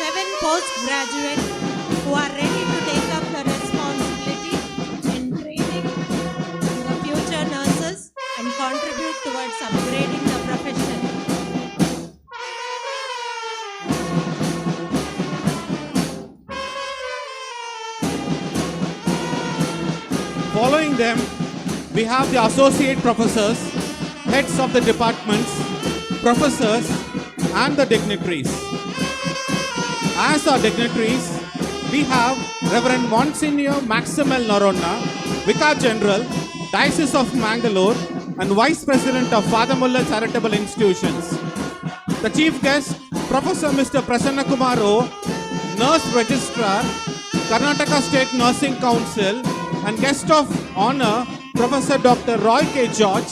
11 postgraduates who are ready to take up the responsibility in training the future nurses and contribute towards upgrading the profession. Following them, we have the associate professors, heads of the departments, professors, and the dignitaries. As our dignitaries, we have Reverend Monsignor Maximal Noronna, Vicar General, Diocese of Mangalore, and Vice President of Father Muller Charitable Institutions. The chief guest, Professor Mr. Prasanna Kumar O, Nurse Registrar, Karnataka State Nursing Council, and guest of honor, Professor Dr. Roy K. George,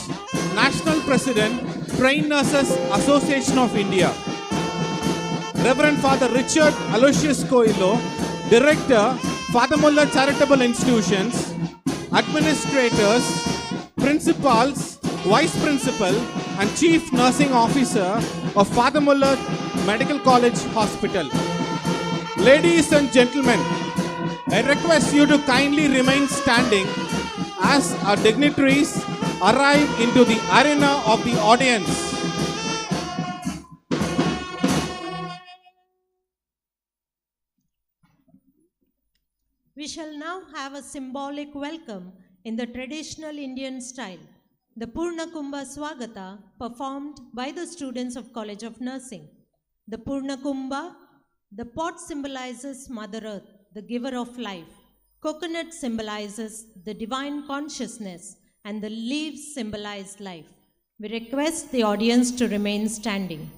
National President, Trained Nurses Association of India. Reverend Father Richard Aloysius Coelho, Director, Father Muller Charitable Institutions, Administrators, Principals, Vice Principal, and Chief Nursing Officer of Father Muller Medical College Hospital. Ladies and gentlemen, I request you to kindly remain standing as our dignitaries arrive into the arena of the audience. We shall now have a symbolic welcome in the traditional Indian style, the Purna Kumbha Swagata, performed by the students of College of Nursing. The Purna Kumbha, the pot symbolizes Mother Earth, the giver of life. Coconut symbolizes the divine consciousness, and the leaves symbolize life. We request the audience to remain standing.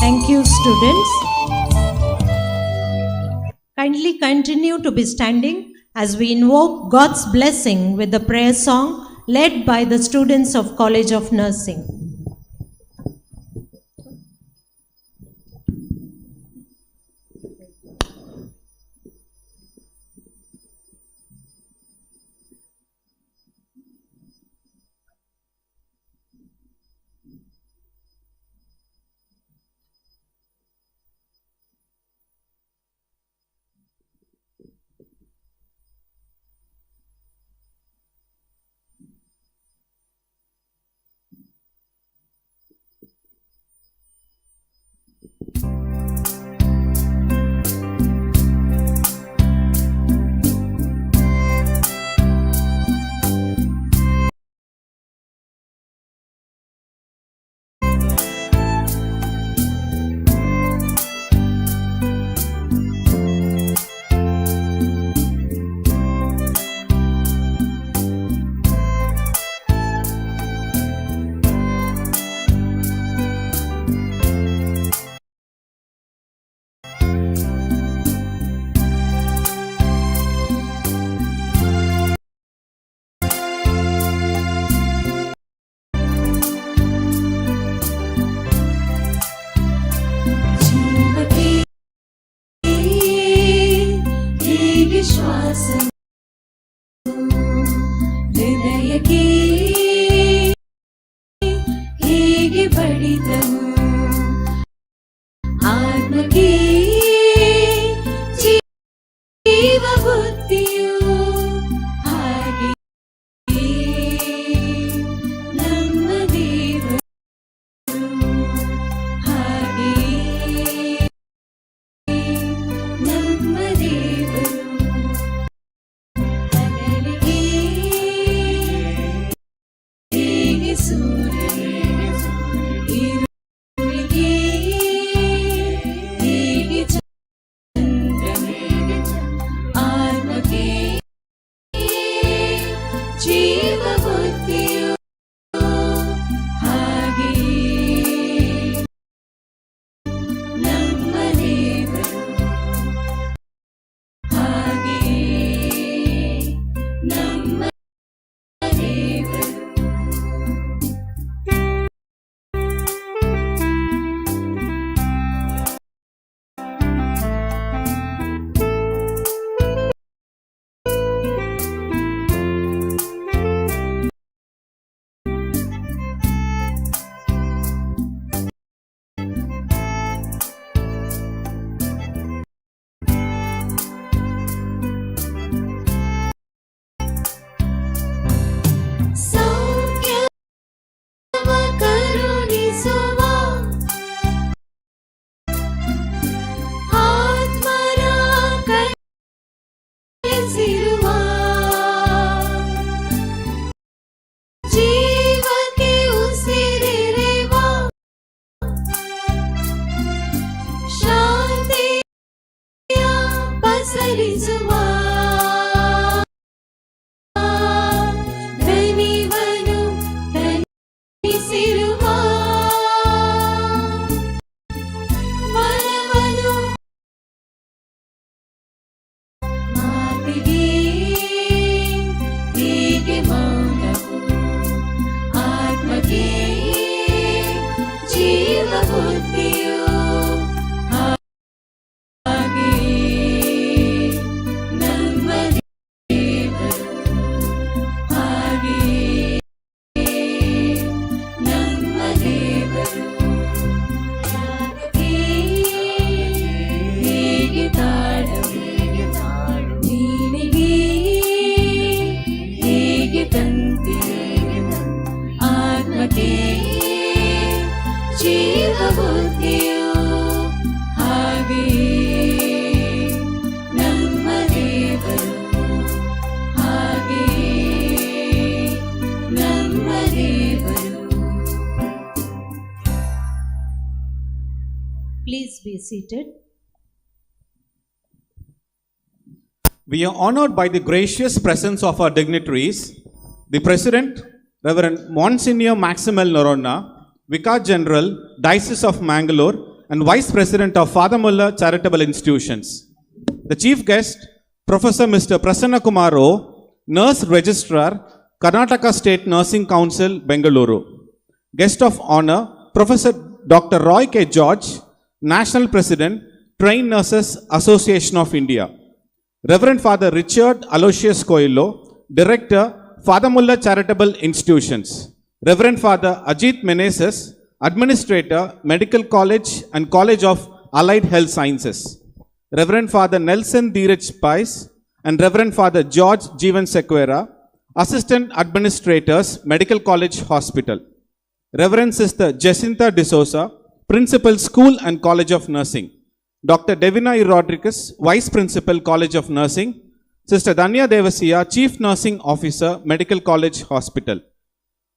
Thank you, students. Kindly continue to be standing as we invoke God's blessing with the prayer song led by the students of College of Nursing. ಸರಿಸುವ ಧನಿವನು ಧನಿಸಿರುವ ಮನವನು ಮಾತಿಗೆ ಹೀಗೆ ಮೌನವು ಆತ್ಮಕ್ಕೆ ಜೀವ ಬುದ್ಧಿಯು ಹಾಗೆ ನಮ್ಮ ದೇವರು ಹಾಗೆ ನಮ್ಮ ದೇವರು ಹೀಗೆ ತಾಳು ನೀನಿಗೆ ಹೀಗೆ ತಂತಿ ಆತ್ಮಕ್ಕೆ ಜೀವ ಬುದ್ಧಿಯು ಹಾಗೆ ನಮ್ಮ ದೇವರು ಹಾಗೆ ನಮ್ಮ ದೇವರು. Please be seated. We are honored by the gracious presence of our dignitaries, the President, Reverend Monsignor Maximal Noronna, Vicar General, Diocese of Mangalore, and Vice President of Father Muller Charitable Institutions. The Chief Guest, Professor Mr. Prasanna Kumar O, Nurse Registrar, Karnataka State Nursing Council, Bengaluru. Guest of Honor, Professor Dr. Roy K. George, National President, Trained Nurses Association of India. Reverend Father Richard Aloysius Coelho, Director, Father Muller Charitable Institutions. Reverend Father Ajit Meneses, Administrator, Medical College and College of Allied Health Sciences. Reverend Father Nelson Dheeraj Pais and Reverend Father George Jeevan Sequeira, Assistant Administrators, Medical College Hospital. Reverend Sister Jacinta D'Souza, Principal School and College of Nursing. Dr. Devina E. Rodriguez, Vice Principal, College of Nursing. Sister Danya Devasiya, Chief Nursing Officer, Medical College Hospital.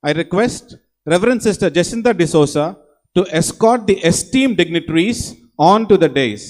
I request Reverend Sister Jacinta D'Souza to escort the esteemed dignitaries on to the dais.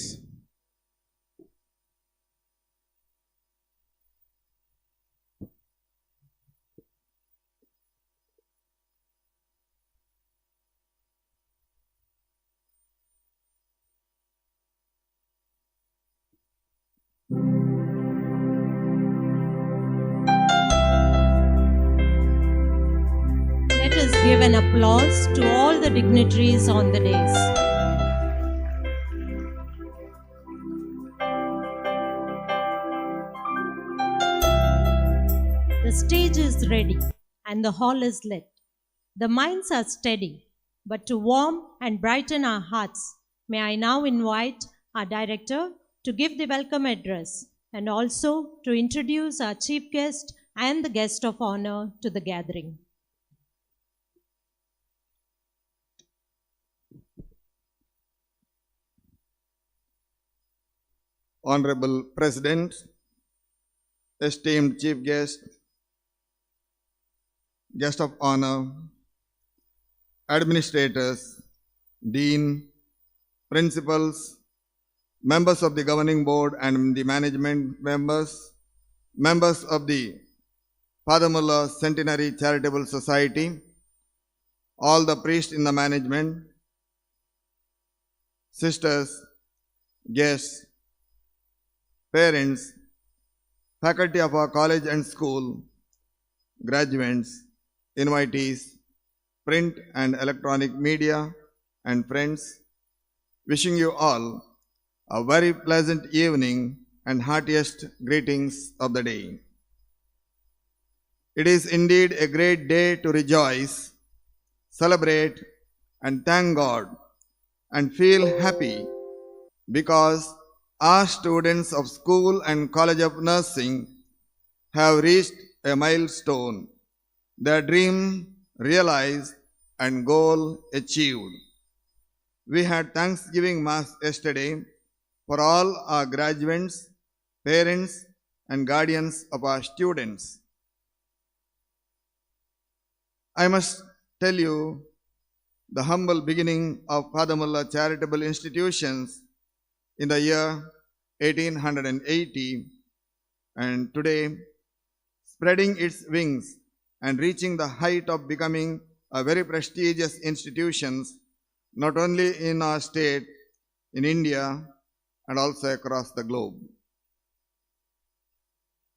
Let us give an applause to all the dignitaries on the dais. The stage is ready and the hall is lit. The minds are steady, but to warm and brighten our hearts, may I now invite our director to give the welcome address and also to introduce our chief guest and the guest of honor to the gathering. Honorable President, esteemed Chief Guest, Guest of Honor, Administrators, Dean, Principals, Members of the Governing Board and the Management Members, Members of the Father Muller Centenary Charitable Society, all the priests in the management, sisters, guests, parents, faculty of our college and school, graduates, invitees, print and electronic media, and friends, wishing you all a very pleasant evening and heartiest greetings of the day. It is indeed a great day to rejoice, celebrate, and thank God and feel happy because our students of school and College of Nursing have reached a milestone, their dream realized and goal achieved. We had Thanksgiving Mass yesterday for all our graduates, parents, and guardians of our students. I must tell you the humble beginning of Father Muller Charitable Institutions in the year 1880, and today spreading its wings and reaching the height of becoming a very prestigious institution, not only in our state, in India, and also across the globe.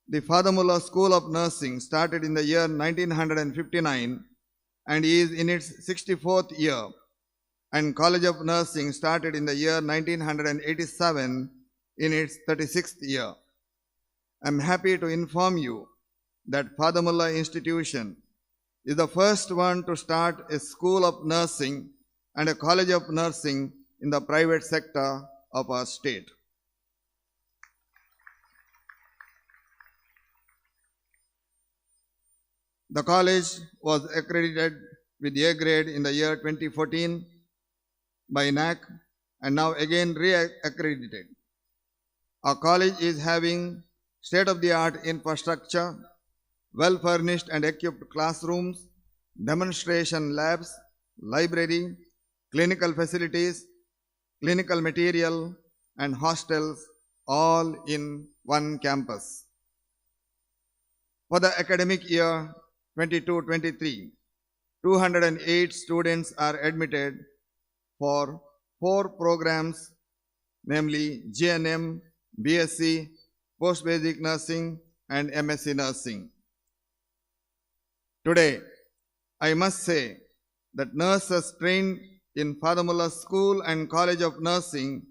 The Father Muller School of Nursing started in the year 1959 and is in its 64th year, and College of Nursing started in the year 1987 in its 36th year. I am happy to inform you that Father Muller Institution is the first one to start a school of nursing and a college of nursing in the private sector of our state. The college was accredited with A grade in the year 2014 by NAC and now again re-accredited. Our college is having state-of-the-art infrastructure, well-furnished and equipped classrooms, demonstration labs, library, clinical facilities, clinical material, and hostels, all in one campus. For the academic year 22-23, 208 students are admitted for 4 programs, namely GNM, BSc, Post-Basic Nursing, and MSc Nursing. Today, I must say that nurses trained in Father Muller School and College of Nursing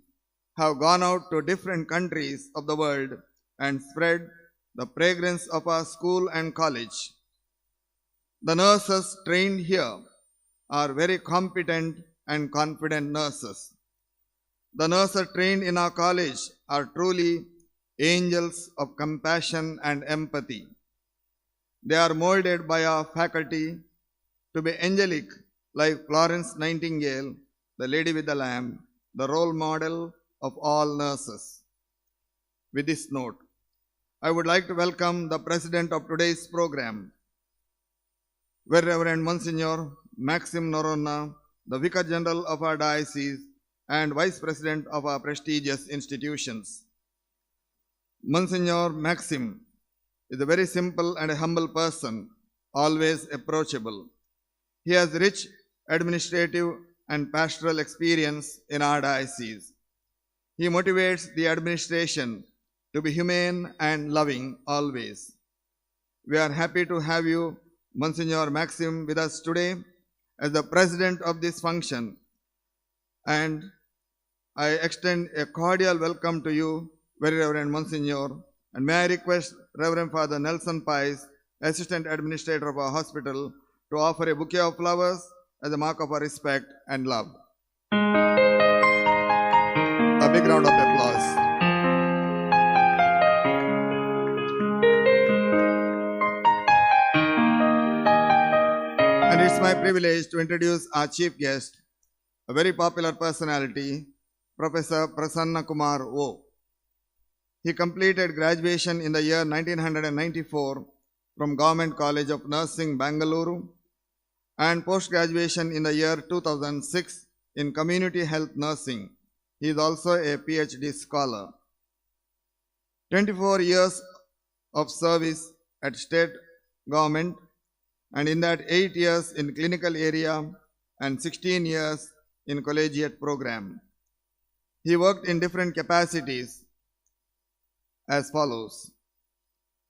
have gone out to different countries of the world and spread the fragrance of our school and college. The nurses trained here are very competent and confident nurses. The nurses trained in our college are truly angels of compassion and empathy. They are molded by our faculty to be angelic, like Florence Nightingale, the Lady with the Lamb, the role model of all nurses. With this note, I would like to welcome the president of today's program, Very Reverend Monsignor Maxim Noronha, the Vicar General of our diocese and Vice President of our prestigious institutions. Monsignor Maxim is a very simple and a humble person, always approachable. He has rich administrative and pastoral experience in our diocese. He motivates the administration to be humane and loving always. We are happy to have you, Monsignor Maxim, with us today as the president of this function, and I extend a cordial welcome to you, Very Reverend Monsignor, and may I request Reverend Father Nelson Pies, Assistant Administrator of our hospital, to offer a bouquet of flowers as a mark of our respect and love. A big round of applause. And it's my privilege to introduce our chief guest, a very popular personality, Professor Prasanna Kumar O. He completed graduation in the year 1994 from Government College of Nursing, Bangalore, and post-graduation in the year 2006 in Community Health Nursing. He is also a PhD scholar. 24 years of service at state government, and in that 8 years in clinical area and 16 years in collegiate program. He worked in different capacities as follows.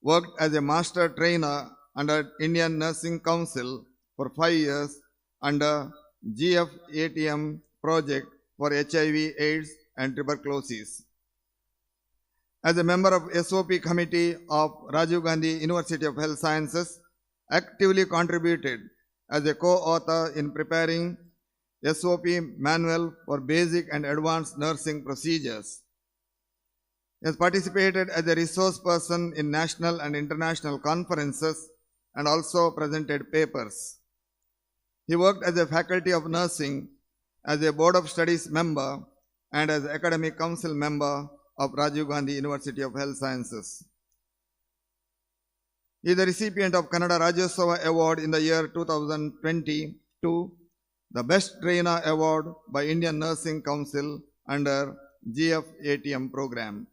Worked as a master trainer under Indian Nursing Council for 5 years under GFATM project for HIV, AIDS and tuberculosis. As a member of SOP committee of Rajiv Gandhi University of Health Sciences, actively contributed as a co-author in preparing SOP manual for basic and advanced nursing procedures. He has participated as a resource person in national and international conferences and also presented papers. He worked as a faculty of nursing, as a board of studies member, and as academic council member of Rajiv Gandhi University of Health Sciences. He is the recipient of Canada Rajyotsava Award in the year 2022, the Best Trainer Award by Indian Nursing Council under GFATM program.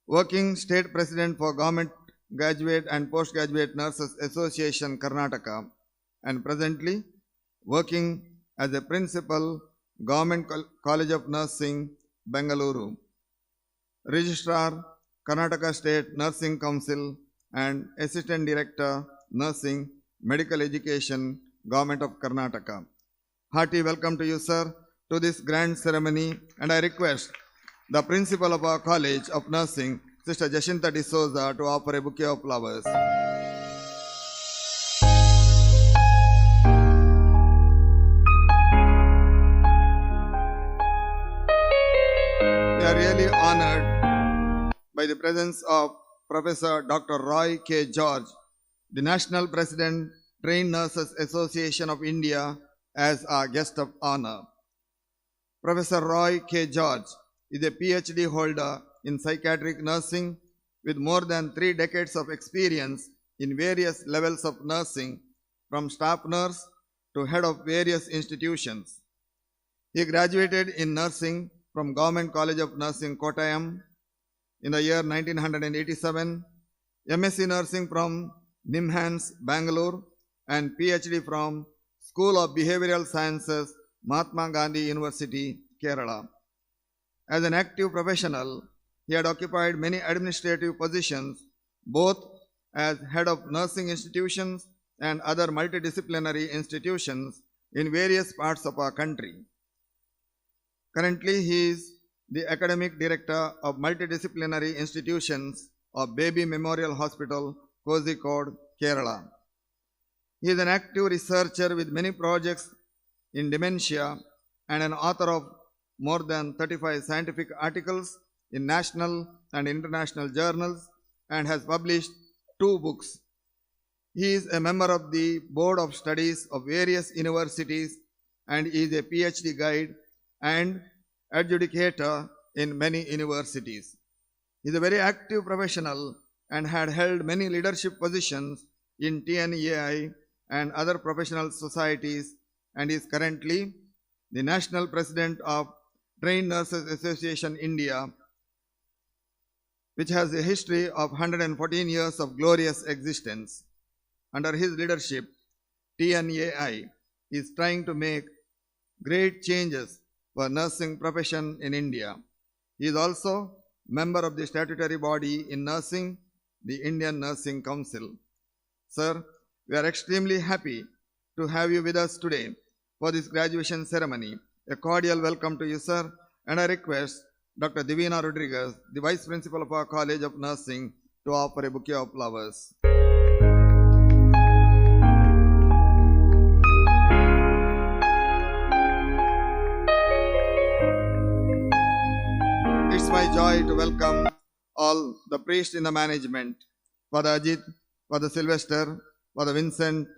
working state president for Government Graduate and Postgraduate Nurses Association, Karnataka, and presently working as a principal, Government College of Nursing, Bengaluru, Registrar, Karnataka State Nursing Council, and Assistant Director, Nursing, Medical Education, Government of Karnataka. Hearty welcome to you, sir, to this grand ceremony, and I request the principal of our College of Nursing, Sister Jacinta D'Souza, to offer a bouquet of flowers. We are really honored by the presence of Professor Dr. Roy K. George, the National President, Trained Nurses Association of India, as our guest of honor. Professor Roy K. George is a PhD holder in psychiatric nursing with more than 3 decades of experience in various levels of nursing, from staff nurse to head of various institutions. He graduated in nursing from Government College of Nursing, Kottayam, in the year 1987, MSc Nursing from NIMHANS, Bangalore, and PhD from School of Behavioral Sciences, Mahatma Gandhi University, Kerala. As an active professional, he had occupied many administrative positions, both as head of nursing institutions and other multidisciplinary institutions in various parts of our country. Currently, he is the academic director of multidisciplinary institutions of Baby Memorial Hospital, Kozhikode, Kerala. He is an active researcher with many projects in dementia and an author of more than 35 scientific articles in national and international journals and has published 2 books. He is a member of the Board of Studies of various universities and is a PhD guide and adjudicator in many universities. He is a very active professional and had held many leadership positions in TNAI and other professional societies, and is currently the National President of Trained Nurses Association India, which has a history of 114 years of glorious existence. Under his leadership, TNAI is trying to make great changes for nursing profession in India. He is also member of the statutory body in nursing, the Indian Nursing Council. Sir, we are extremely happy to have you with us today for this graduation ceremony. A cordial welcome to you, sir, and I request Dr. Divina Rodriguez, the Vice Principal of our College of Nursing, to offer a bouquet of flowers. It's my joy to welcome all the priests in the management, Father Ajit, Father Sylvester, Father Vincent,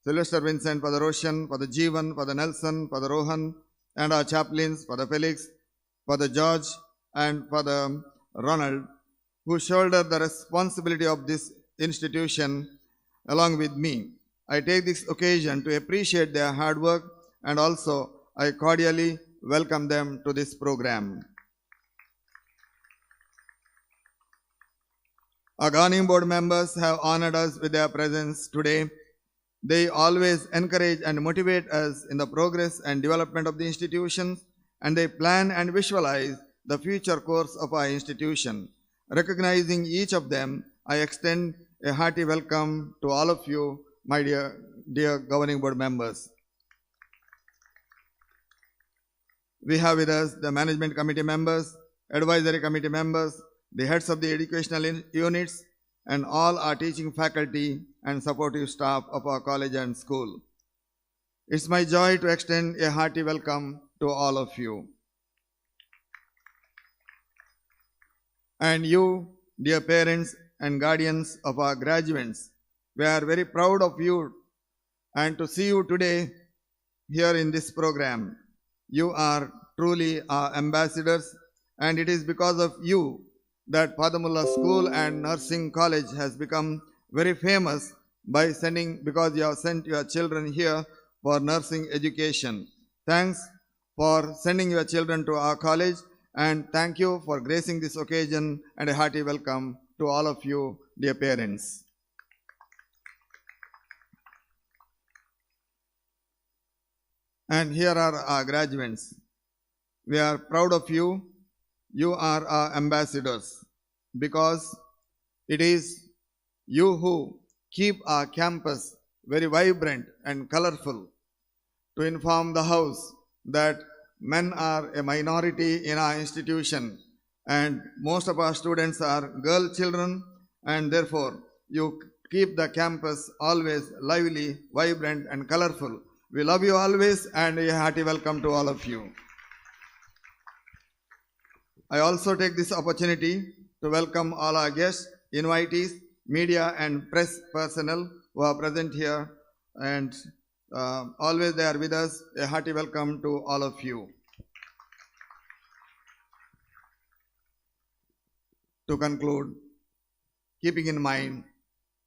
Sylvester Vincent, Father Roshan, Father Jeevan, Father Nelson, Father Rohan, and our chaplains, Father Felix, Father George, and Father Ronald, who shoulder the responsibility of this institution along with me. I take this occasion to appreciate their hard work, and also I cordially welcome them to this program. Our governing board members have honored us with their presence today. They always encourage and motivate us in the progress and development of the institutions, and they plan and visualize the future course of our institution. Recognizing each of them, I extend a hearty welcome to all of you, my dear governing board members. We have with us the management committee members, advisory committee members, the heads of the educational units, and all our teaching faculty and supportive staff of our college and school. It's my joy to extend a hearty welcome to all of you. And you, dear parents and guardians of our graduates, we are very proud of you and to see you today here in this program. You are truly our ambassadors, and it is because of you that Father Muller School and Nursing College has become very famous because you have sent your children here for nursing education. Thanks for sending your children to our college, and thank you for gracing this occasion, and a hearty welcome to all of you, dear parents. And here are our graduates. We are proud of you. You are our ambassadors because it is you who keep our campus very vibrant and colorful, to inform the House that men are a minority in our institution and most of our students are girl children, and therefore you keep the campus always lively, vibrant and colorful. We love you always, and a hearty welcome to all of you. I also take this opportunity to welcome all our guests, invitees, media and press personnel who are present here, and always they are with us. A hearty welcome to all of you. To conclude, keeping in mind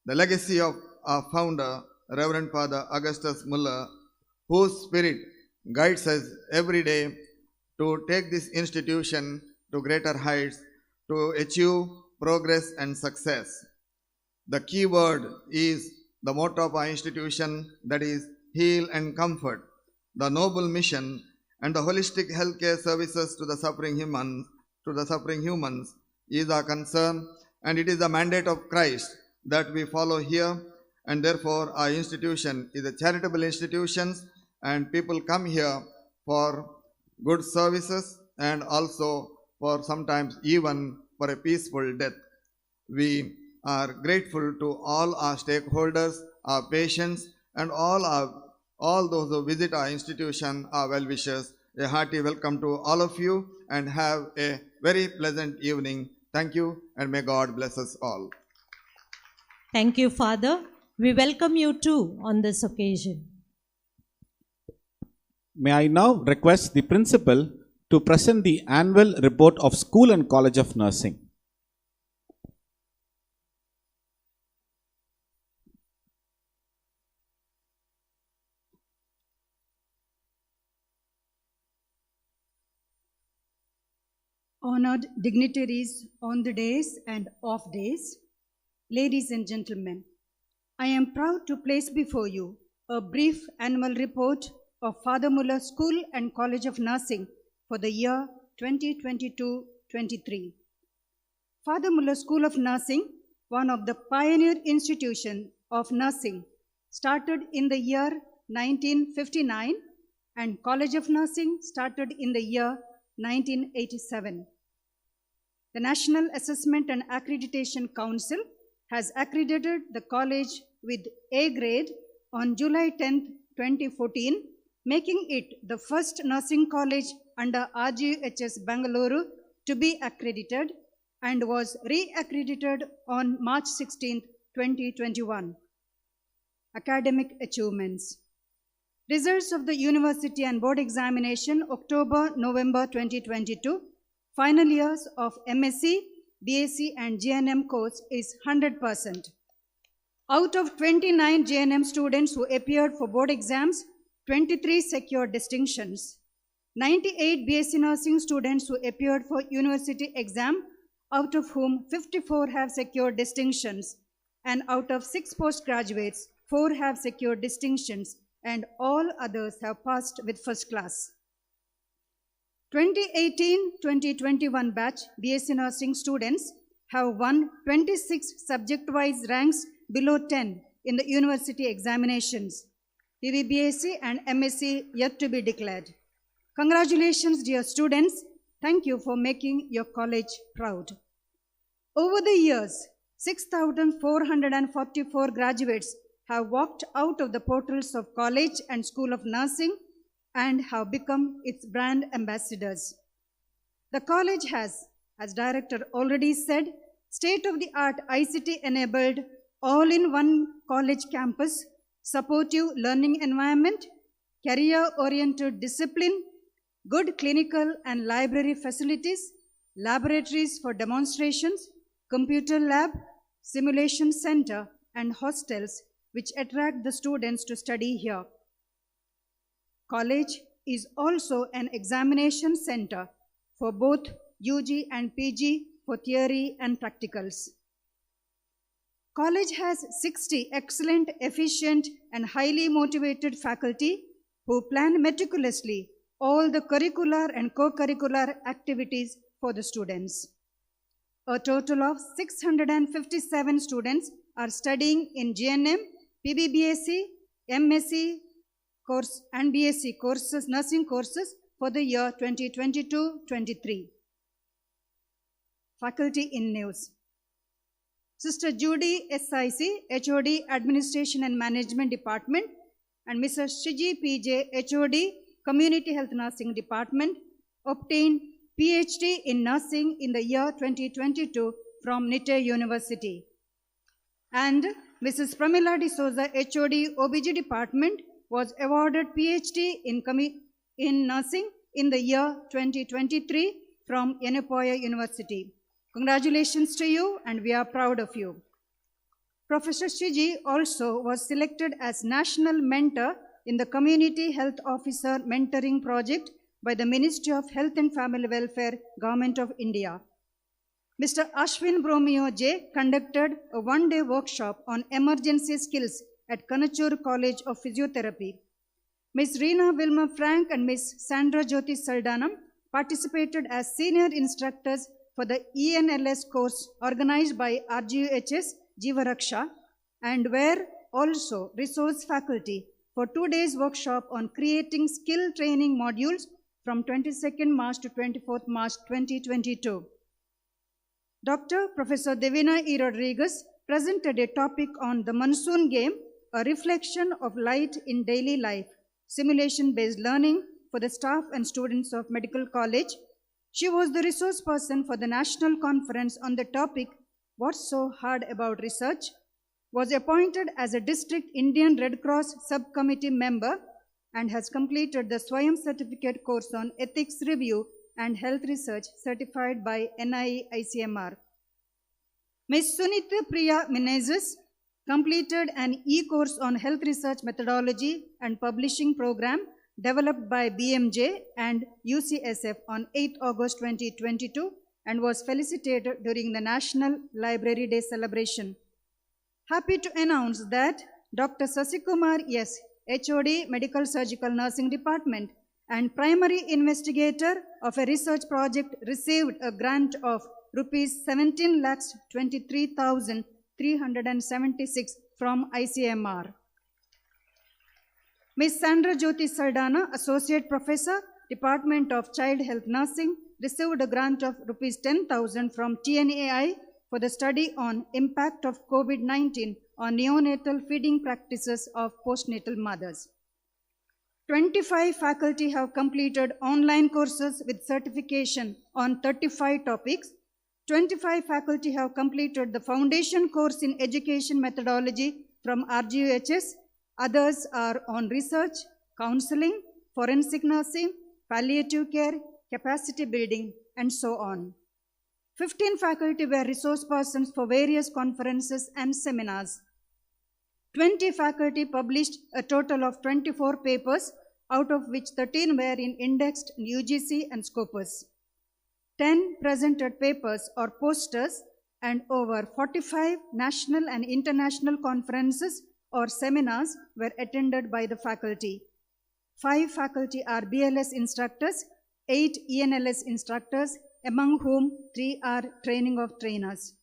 the legacy of our founder, Reverend Father Augustus Muller, whose spirit guides us every day to take this institution to greater heights, to achieve progress and success. The key word is the motto of our institution, that is heal and comfort, the noble mission and the holistic healthcare services to the suffering humans is our concern, and it is the mandate of Christ that we follow here, and therefore our institution is a charitable institution, and people come here for good services and also for sometimes even for a peaceful death. We are grateful to all our stakeholders, our patients, and all those who visit our institution, our well-wishers. A hearty welcome to all of you, and have a very pleasant evening. Thank you, and may God bless us all. Thank you, Father. We welcome you too on this occasion. May I now request the principal to present the annual report of School and College of Nursing. Honored dignitaries on the days and off days, ladies and gentlemen, I am proud to place before you a brief annual report of Father Muller School and College of Nursing for the year 2022-23. Father Muller School of Nursing, one of the pioneer institutions of nursing, started in the year 1959, and College of Nursing started in the year 1987. The National Assessment and Accreditation Council has accredited the college with A grade on July 10, 2014, making it the first nursing college under RGHS Bangalore to be accredited, and was re-accredited on March 16, 2021. Academic achievements. Results of the university and board examination October-November 2022. Final years of MSc, BSc and GNM course is 100%. Out of 29 GNM students who appeared for board exams, 23 secured distinctions. 98 BSc nursing students who appeared for university exam, out of whom 54 have secured distinctions, and out of 6 postgraduates, 4 have secured distinctions, and all others have passed with first class. 2018-2021 batch BSc nursing students have won 26 subject-wise ranks below 10 in the university examinations. BBBSc and MSc yet to be declared. Congratulations, dear students. Thank you for making your college proud. Over the years, 6,444 graduates have walked out of the portals of College and School of Nursing and have become its brand ambassadors. The college has, as Director already said, state-of-the-art ICT-enabled all-in-one college campus, supportive learning environment, career-oriented discipline, good clinical and library facilities, laboratories for demonstrations, computer lab, simulation center, and hostels which attract the students to study here. College is also an examination center for both UG and PG for theory and practicals. College has 60 excellent, efficient, and highly motivated faculty who plan meticulously all the curricular and co-curricular activities for the students. A total of 657 students are studying in GNM, PBBSc, MSc course and BSc courses, nursing courses for the year 2022-23. Faculty in news. Sister Judy SIC, HOD Administration and Management Department, and Mr. Shiji PJ, HOD Community Health Nursing Department, obtained PhD in Nursing in the year 2022 from NITE University. And Mrs. Pramila D'Souza, HOD OBG Department, was awarded PhD in Nursing in the year 2023 from Yenapoya University. Congratulations to you, and we are proud of you. Professor Shiji also was selected as National Mentor in the Community Health Officer Mentoring Project by the Ministry of Health and Family Welfare, Government of India. Mr. Ashwin Bromeo J. conducted a one-day workshop on emergency skills at Kanachur College of Physiotherapy. Ms. Reena Wilma Frank and Ms. Sandra Jyoti Saldanam participated as senior instructors for the ENLS course organized by RGUHS Jeevaraksha and were also resource faculty for 2 days workshop on creating skill training modules from 22nd March to 24th March 2022. Dr. Professor Devina E. Rodriguez presented a topic on the monsoon game, a reflection of light in daily life, simulation-based learning for the staff and students of Medical College. She was the resource person for the national conference on the topic, What's So Hard About Research?, was appointed as a District Indian Red Cross Subcommittee member and has completed the Swayam Certificate course on Ethics Review and Health Research certified by NIE ICMR. Ms. Sunita Priya Menezes completed an e-course on Health Research Methodology and Publishing Program developed by BMJ and UCSF on 8 August 2022 and was felicitated during the National Library Day celebration. Happy to announce that Dr. Sasikumar S., HOD Medical Surgical Nursing Department and primary investigator of a research project received a grant of Rs 17,23,376 from ICMR. Ms. Sandra Jyoti Saldana, Associate Professor, Department of Child Health Nursing, received a grant of Rs 10,000 from TNAI for the study on impact of COVID-19 on neonatal feeding practices of postnatal mothers. 25 faculty have completed online courses with certification on 35 topics. 25 faculty have completed the foundation course in education methodology from RGUHS. Others are on research, counseling, forensic nursing, palliative care, capacity building, and so on. 15 faculty were resource persons for various conferences and seminars. 20 faculty published a total of 24 papers, out of which 13 were in indexed UGC and Scopus. 10 presented papers or posters, and over 45 national and international conferences or seminars were attended by the faculty. 5 faculty are BLS instructors, 8 ENLS instructors, among whom 3 are training of trainers.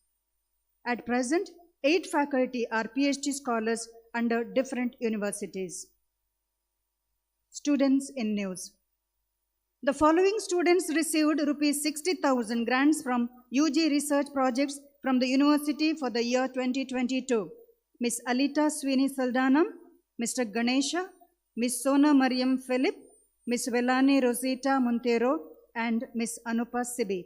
At present, 8 faculty are PhD scholars under different universities. Students in news. The following students received Rs 60,000 grants from UG research projects from the university for the year 2022. Ms. Alita Sweeney Saldanam, Mr. Ganesha, Ms. Sona Mariam Philip, Ms. Velani Rosita Montero, and Ms. Anupa Sibi.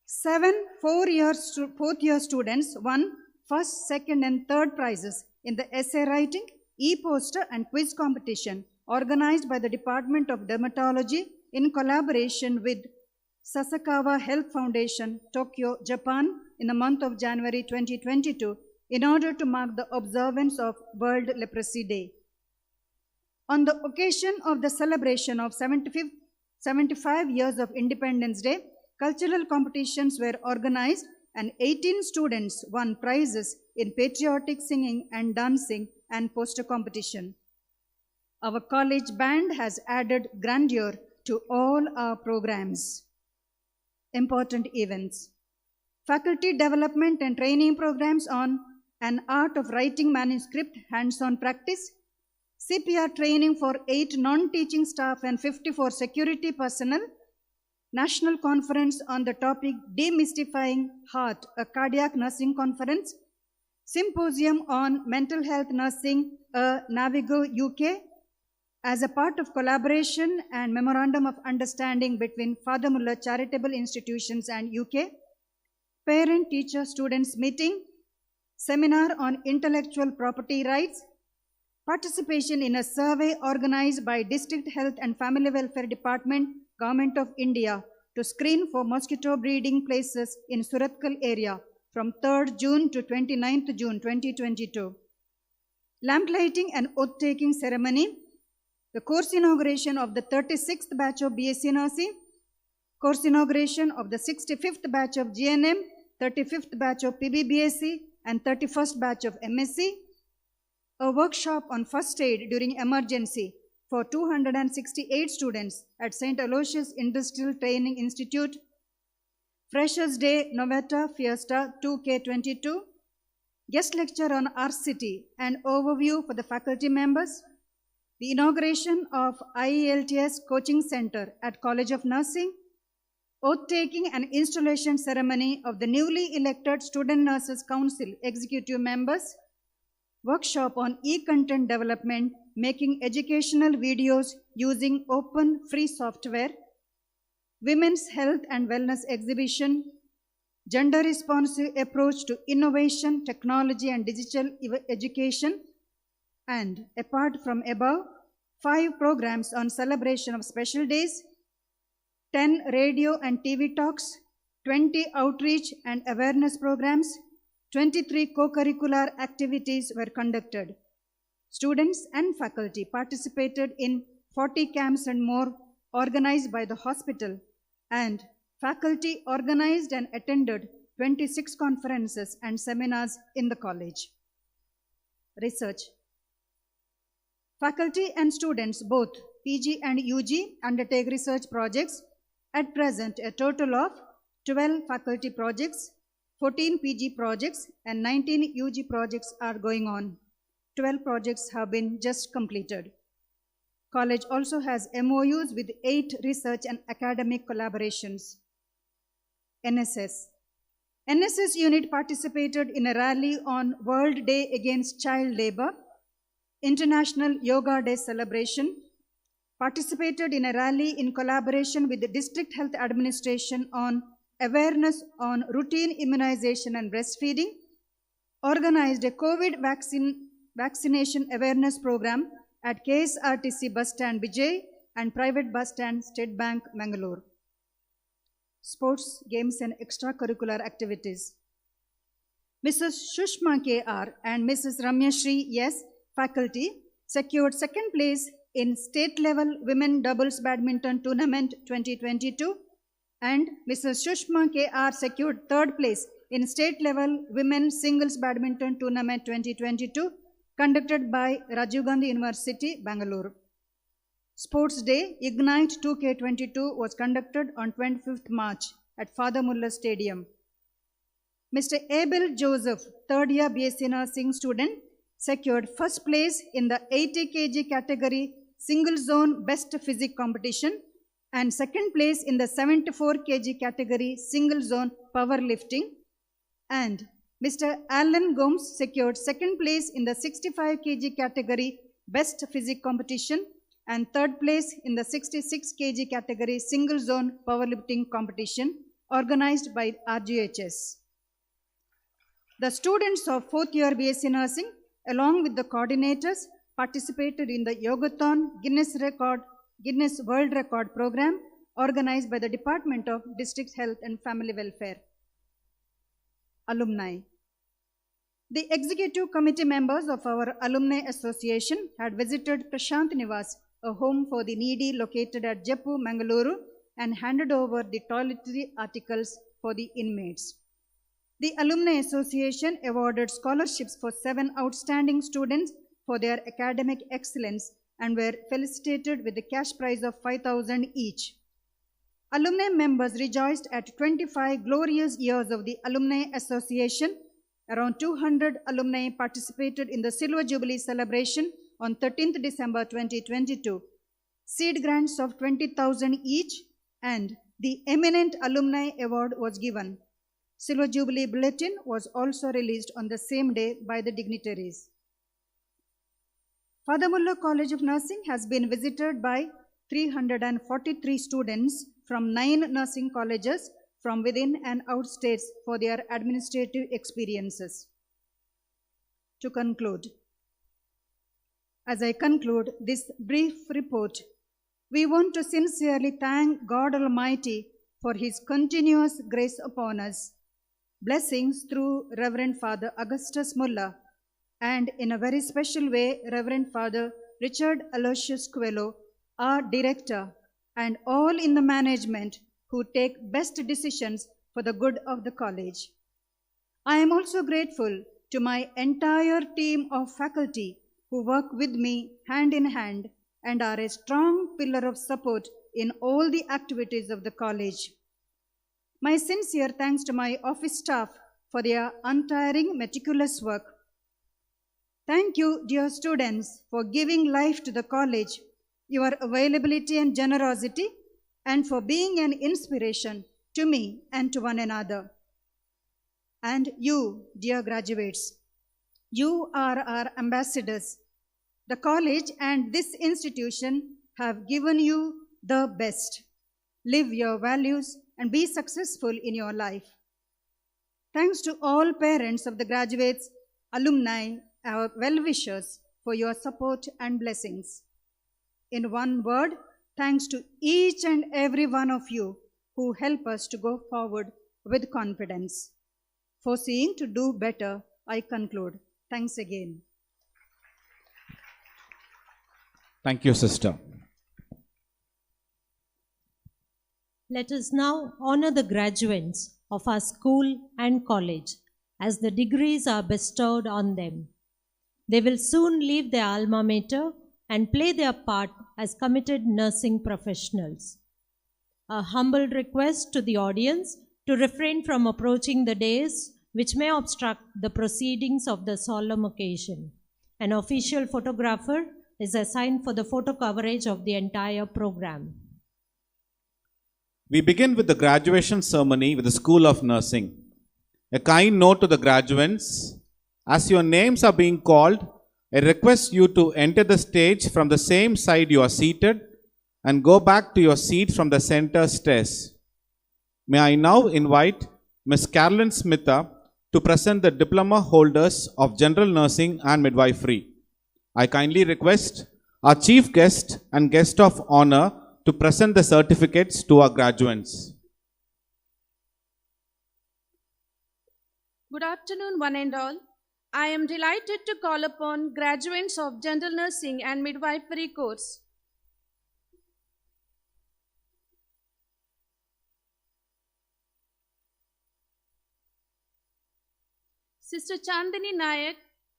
7 fourth-year students won first, second, and third prizes in the essay writing, e-poster, and quiz competition organized by the Department of Dermatology in collaboration with Sasakawa Health Foundation, Tokyo, Japan, in the month of January 2022 in order to mark the observance of World Leprosy Day. On the occasion of the celebration of 75th 75 years of Independence Day, cultural competitions were organized and 18 students won prizes in patriotic singing and dancing and poster competition. Our college band has added grandeur to all our programs. Important events. Faculty development and training programs on an art of writing manuscript, hands-on practice, CPR training for 8 non-teaching staff and 54 security personnel, National Conference on the topic Demystifying Heart, a cardiac nursing conference, Symposium on Mental Health Nursing, a Navigo UK, as a part of collaboration and memorandum of understanding between Father Muller Charitable Institutions and UK, Parent-Teacher Students Meeting, Seminar on Intellectual Property Rights, participation in a survey organized by District Health and Family Welfare Department, Government of India, to screen for mosquito breeding places in Surathkal area from 3rd June to 29th June 2022. Lamplighting and oath-taking ceremony, the course inauguration of the 36th batch of BSc Nursing, course inauguration of the 65th batch of GNM, 35th batch of PBBSc, and 31st batch of MSc, a workshop on first aid during emergency for 268 students at St. Aloysius Industrial Training Institute, Freshers' Day Novetta Fiesta 2K22, guest lecture on RCT and overview for the faculty members, the inauguration of IELTS Coaching Center at College of Nursing, oath-taking and installation ceremony of the newly elected Student Nurses Council executive members, workshop on e-content development, making educational videos using open free software, Women's Health and Wellness Exhibition, Gender Responsive Approach to Innovation, Technology and Digital Education, and apart from above, 5 programs on celebration of special days, 10 radio and TV talks, 20 outreach and awareness programs, 23 co-curricular activities were conducted. Students and faculty participated in 40 camps and more organized by the hospital, and faculty organized and attended 26 conferences and seminars in the college. Research. Faculty and students, both PG and UG, undertake research projects. At present, a total of 12 faculty projects, 14 PG projects, and 19 UG projects are going on. 12 projects have been just completed. College also has MOUs with 8 research and academic collaborations. NSS. NSS unit participated in a rally on World Day Against Child Labor, International Yoga Day celebration, participated in a rally in collaboration with the District Health Administration on awareness on routine immunization and breastfeeding, organized a COVID vaccination awareness program at KSRTC bus stand Vijay and private bus stand State Bank, Mangalore. Sports, games and extracurricular activities. Mrs. Shushma K.R. and Mrs. Ramya Shri S. faculty secured second place in state-level women doubles badminton tournament 2022, and Mrs. Shushma K.R. secured third place in state-level women singles badminton tournament 2022, conducted by Rajiv Gandhi University, Bangalore. Sports Day Ignite 2K22 was conducted on 25th March at Father Muller Stadium. Mr. Abel Joseph, third year BSc Nursing student, secured first place in the 80 kg category single zone best physics competition and second place in the 74 kg category single zone powerlifting, and Mr. Alan Gomes secured second place in the 65 kg category best physics competition and third place in the 66 kg category single zone powerlifting competition organized by RGHS. The students of 4th year BSc Nursing along with the coordinators participated in the Yogathon Guinness World Record program organized by the Department of District Health and Family Welfare. Alumni. The executive committee members of our Alumni Association had visited Prashant Nivas a home for the needy located at Jeppu, Mangaluru, and handed over the toiletry articles for the inmates. The Alumni Association awarded scholarships for 7 outstanding students for their academic excellence and were felicitated with a cash prize of 5,000 each. Alumni members rejoiced at 25 glorious years of the Alumni Association. Around 200 alumni participated in the Silver Jubilee celebration on 13th December 2022. Seed grants of 20,000 each and the Eminent Alumni Award was given. Silver Jubilee Bulletin was also released on the same day by the dignitaries. Father Muller College of Nursing has been visited by 343 students from 9 nursing colleges from within and out states for their administrative experiences. To conclude, as I conclude this brief report, we want to sincerely thank God Almighty for His continuous grace upon us, blessings through Reverend Father Augustus Muller, and in a very special way, Reverend Father Richard Aloysius Coelho, our director, and all in the management who take best decisions for the good of the college. I am also grateful to my entire team of faculty who work with me hand in hand and are a strong pillar of support in all the activities of the college. My sincere thanks to my office staff for their untiring, meticulous work. Thank you, dear students, for giving life to the college, your availability and generosity, and for being an inspiration to me and to one another. And you, dear graduates, you are our ambassadors. The college and this institution have given you the best. Live your values and be successful in your life. Thanks to all parents of the graduates, alumni, our well-wishers for your support and blessings. In one word, thanks to each and every one of you who help us to go forward with confidence. Foreseeing to do better, I conclude. Thanks again. Thank you, sister. Let us now honor the graduates of our school and college as the degrees are bestowed on them. They will soon leave their alma mater and play their part as committed nursing professionals. A humble request to the audience to refrain from approaching the dais which may obstruct the proceedings of the solemn occasion. An official photographer is assigned for the photo coverage of the entire program. We begin with the graduation ceremony with the School of Nursing. A kind note to the graduates: as your names are being called, I request you to enter the stage from the same side you are seated and go back to your seat from the center stairs. May I now invite Ms. Carolyn Smitha to present the diploma holders of General Nursing and Midwifery. I kindly request our chief guest and guest of honor to present the certificates to our graduates. Good afternoon, one and all. I am delighted to call upon graduates of General Nursing and Midwifery course. Sister Chandani Nayak,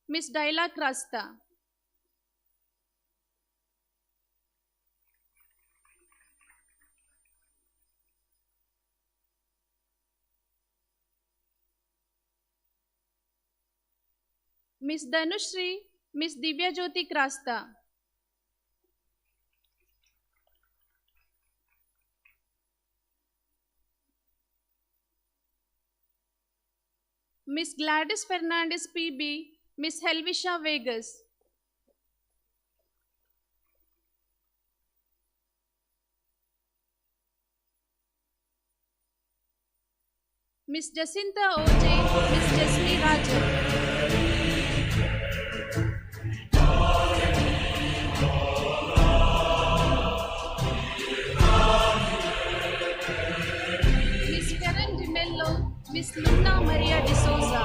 Miss Daila Krasta. Miss Dhanushri, Miss Divya Jyoti Krasta. Miss Gladys Fernandez PB, Miss Helvisha Vegas. Miss Jacinta OJ, Miss Jasmine Rajan. Miss Karen DiMello, Miss Luna Maria de Souza.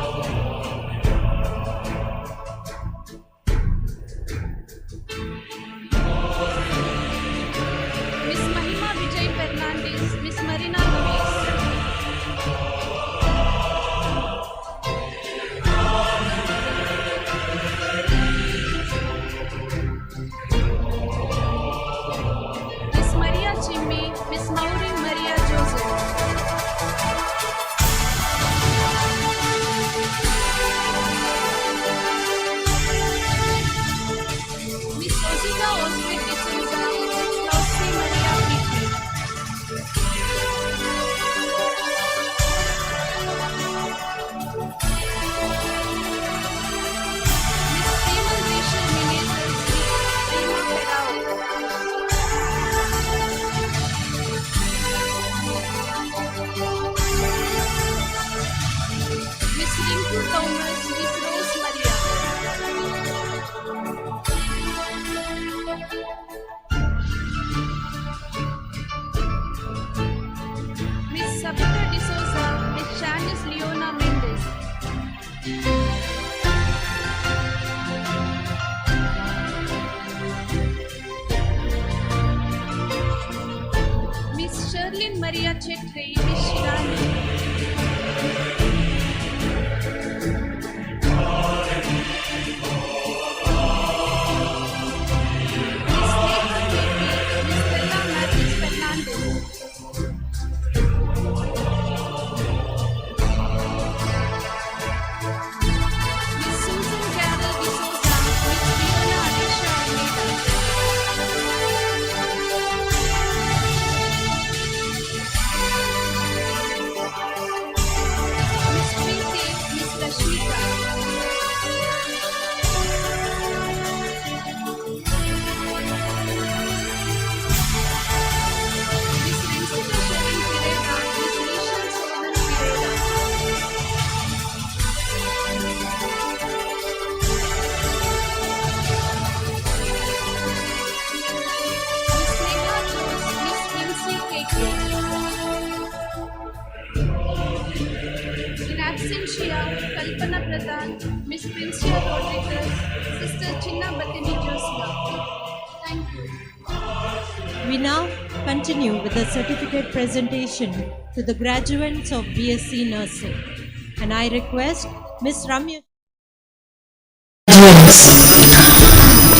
absentia Kalpana Pradhan, Miss Princia Rodriguez, Sister Chinna Batini Josna. Thank you. We now continue with the certificate presentation to the graduates of BSc Nursing. And I request Miss Ramya.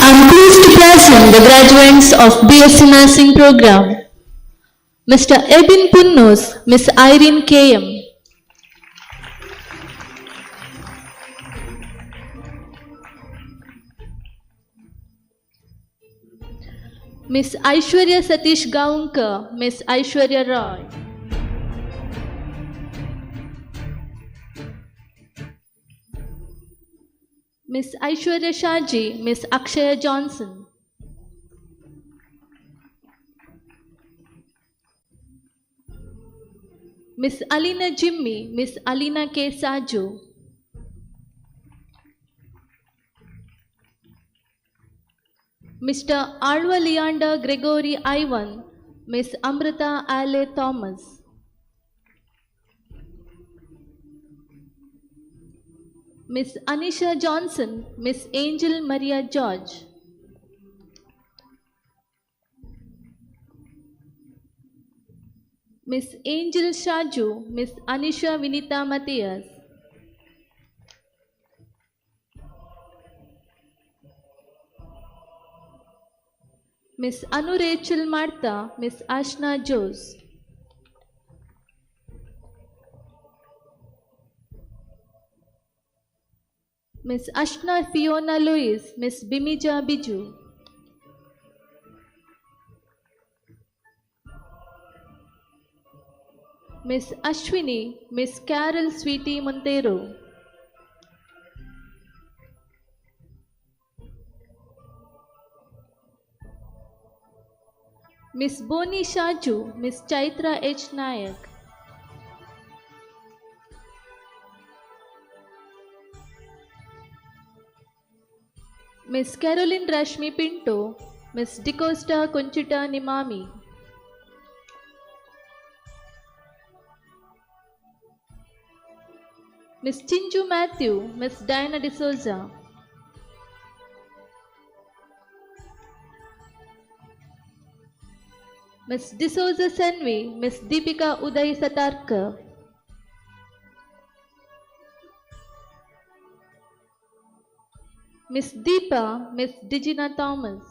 I'm pleased to present the graduates of BSc Nursing program. Mr. Ebin Punnos, Miss Irene KM. Miss Aishwarya Satish Gaunkar, Miss Aishwarya Roy. Miss Aishwarya Shaji, Miss Akshaya Johnson. Miss Alina Jimmy, Miss Alina K. Saju. Mr. Alva Leander Gregory Ivan, Miss Amrita Ale Thomas. Miss Anisha Johnson, Miss Angel Maria George. Miss Angel Shaju, Miss Anisha Vinita Matias. Miss Anu Rachel Martha, Miss Ashna Jose. Miss Ashna Fiona Louise, Miss Bimija Biju. Miss Ashwini, Miss Carol Sweetie Montero. Miss Boni Shaju, Miss Chaitra H. Nayak. Miss Caroline Rashmi Pinto, Miss DeCosta Conchita Nimami. Miss Chinju Matthew, Miss Diana D'Souza. Miss D'Souza Senvi, Miss Deepika Uday Satarkar. Miss Deepa, Miss Digina Thomas.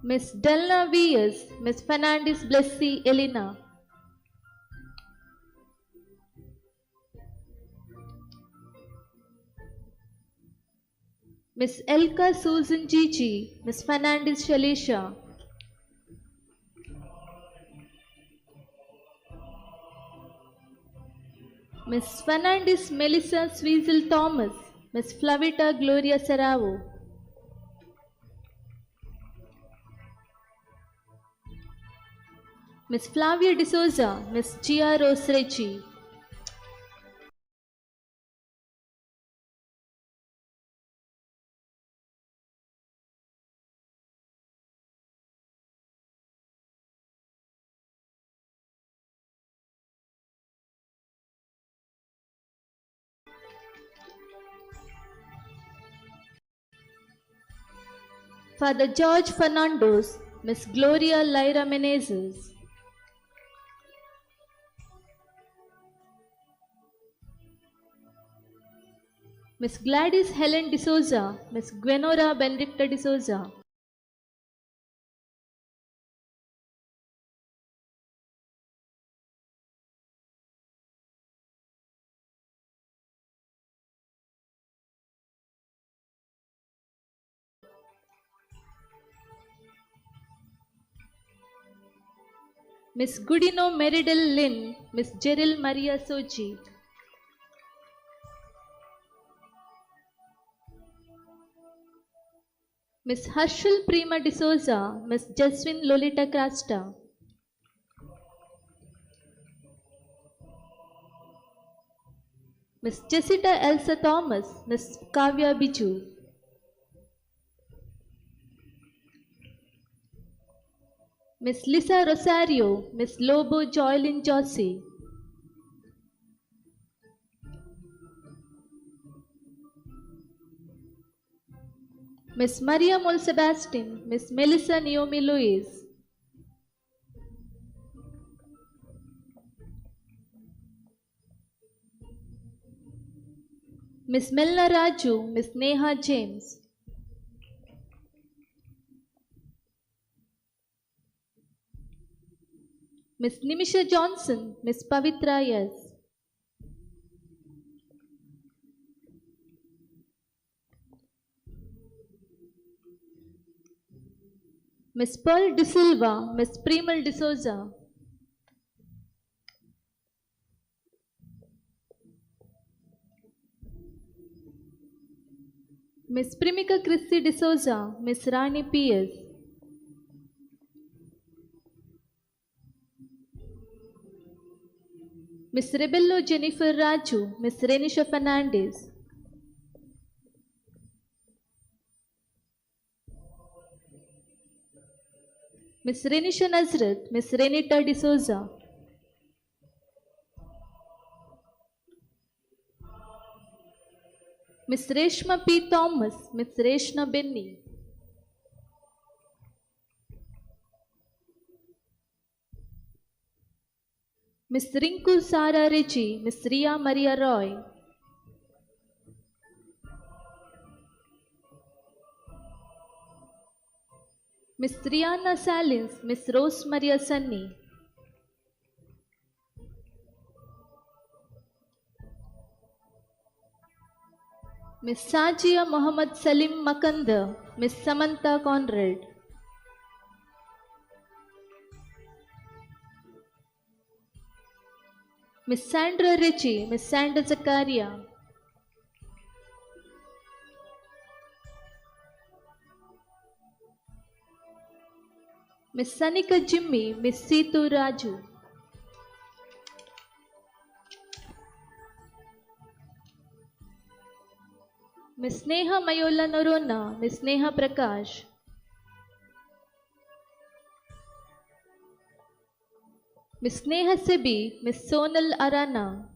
Miss Delna Vias, Miss Fernandez Blessy Elena. Miss Elka Susan Gigi, Miss Fernandez Shalisha. Miss Fernandez Melissa Sweezel Thomas, Miss Flavita Gloria Serravo. Miss Flavia D'Souza, Miss Gia Rose Recci. Father George Fernandos, Miss Gloria Lyra Menezes. Miss Gladys Helen D'Souza, Miss Gwenora Benedicta D'Souza. Miss Goodino Meridel Lynn, Miss Jeril Maria Sochi. Miss Harshal Prima D'Souza, Miss Jaswin Lolita Crasta. Miss Jessica Elsa Thomas, Miss Kavya Biju. Miss Lisa Rosario, Miss Lobo Joylin Josie, Miss Maria Mol Sebastian, Miss Melissa Naomi Louise, Miss Milna Raju, Miss Neha James, Miss Nimisha Johnson, Miss Pavitra Yes, Miss Pearl De Silva, Miss Premal De Souza, Miss Primika Christy De Souza, Miss Rani P.S., Miss Rebello Jennifer Raju, Miss Renisha Fernandez, Miss Renisha Nazrat, Miss Renita De Souza, Miss Reshma P. Thomas, Miss Reshna Benny, Miss Rinku Sara Reggie, Miss Ria Maria Roy, Miss Rihanna Salins, Miss Rose Maria Sunny, Miss Sajia Muhammad Salim Makanda, Miss Samantha Conrad, Miss Sandra Ritchie, Miss Sandra Zakaria, Miss Sanika Jimmy, Miss Seetu Raju, Miss Neha Mayola Norona, Miss Neha Prakash, Miss Neha Sibi, Miss Sonal Arana,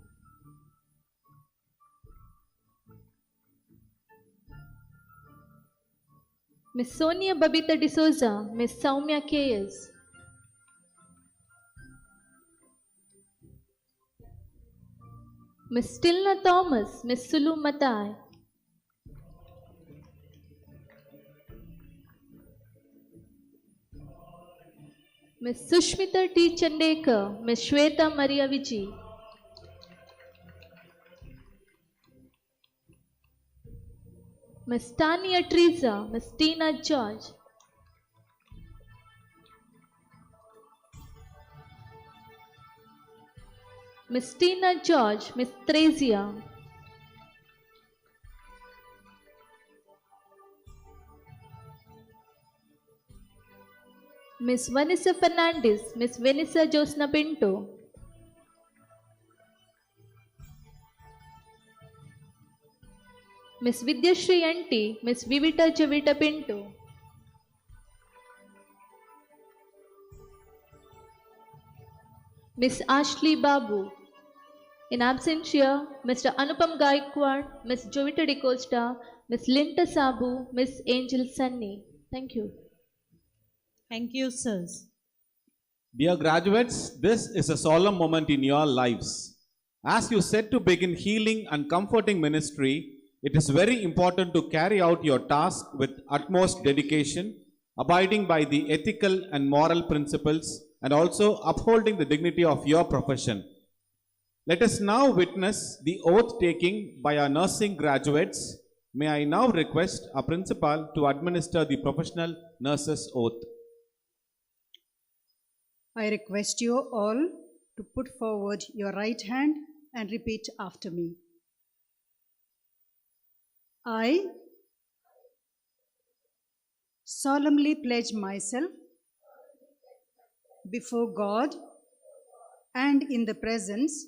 Miss Sonia Babita D'Souza, Miss Saumya K.S., Miss Tilna Thomas, Miss Sulu Matai, Miss Sushmita T. Chandekar, Miss Shweta Maria Viji, Miss Tania Teresa, Miss Tina George, Miss Tina George, Miss Theresia, Miss Vanessa Fernandez, Miss Vanessa Josna Pinto, Miss Vidyashri Anti, Miss Vivita Javita Pinto, Miss Ashley Babu. In absentia, Mr. Anupam Gaikwad, Miss Jovita De Costa, Miss Linta Sabu, Miss Angel Sunny. Thank you. Thank you, sirs. Dear graduates, this is a solemn moment in your lives. As you set to begin healing and comforting ministry, it is very important to carry out your task with utmost dedication, abiding by the ethical and moral principles, and also upholding the dignity of your profession. Let us now witness the oath taking by our nursing graduates. May I now request our principal to administer the professional nurses oath. I request you all to put forward your right hand and repeat after me. I solemnly pledge myself before God and in the presence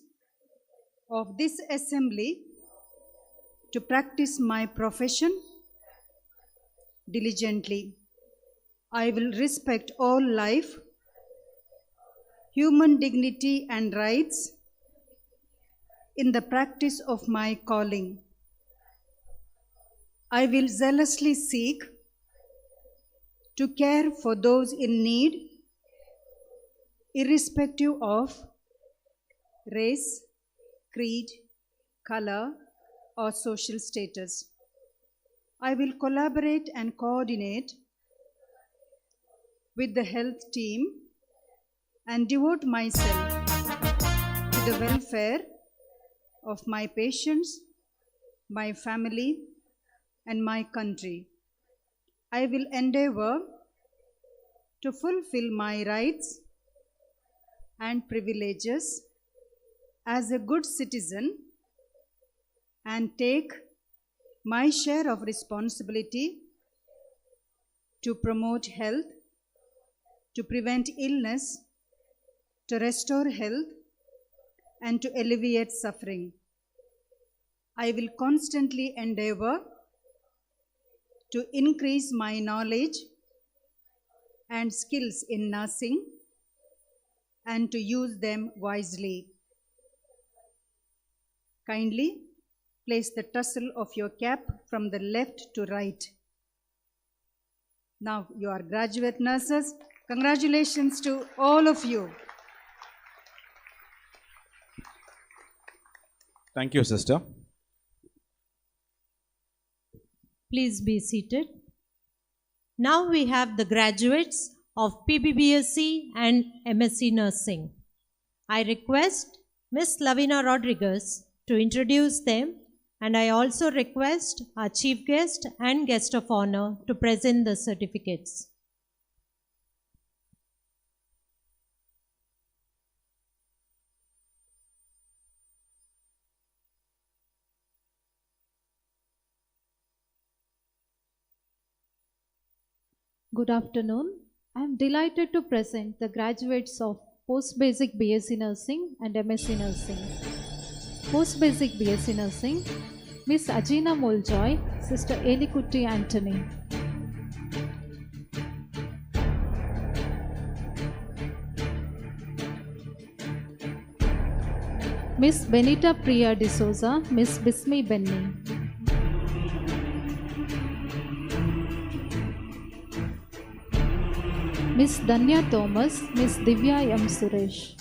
of this assembly to practice my profession diligently. I will respect all life human dignity and rights in the practice of my calling. I will zealously seek to care for those in need, irrespective of race, creed, color, or social status. I will collaborate and coordinate with the health team and devote myself to the welfare of my patients, my family, and my country. I will endeavor to fulfill my rights and privileges as a good citizen and take my share of responsibility to promote health, to prevent illness, to restore health, and to alleviate suffering. I will constantly endeavor to increase my knowledge and skills in nursing and to use them wisely. Kindly place the tassel of your cap from the left to right. Now you are graduate nurses. Congratulations to all of you. Thank you, sister. Please be seated. Now we have the graduates of PBBSc and MSc Nursing. I request Ms. Lavina Rodriguez to introduce them, and I also request our chief guest and guest of honor to present the certificates. Good afternoon. I am delighted to present the graduates of Post-Basic BSc Nursing and MSc Nursing. Post-Basic BSc Nursing, Miss Ajina Moljoy, Sister Elikutti Anthony. Miss Benita Priya D'Souza, Miss Bismi Benny. Miss Danya Thomas, Miss Divya M. Suresh.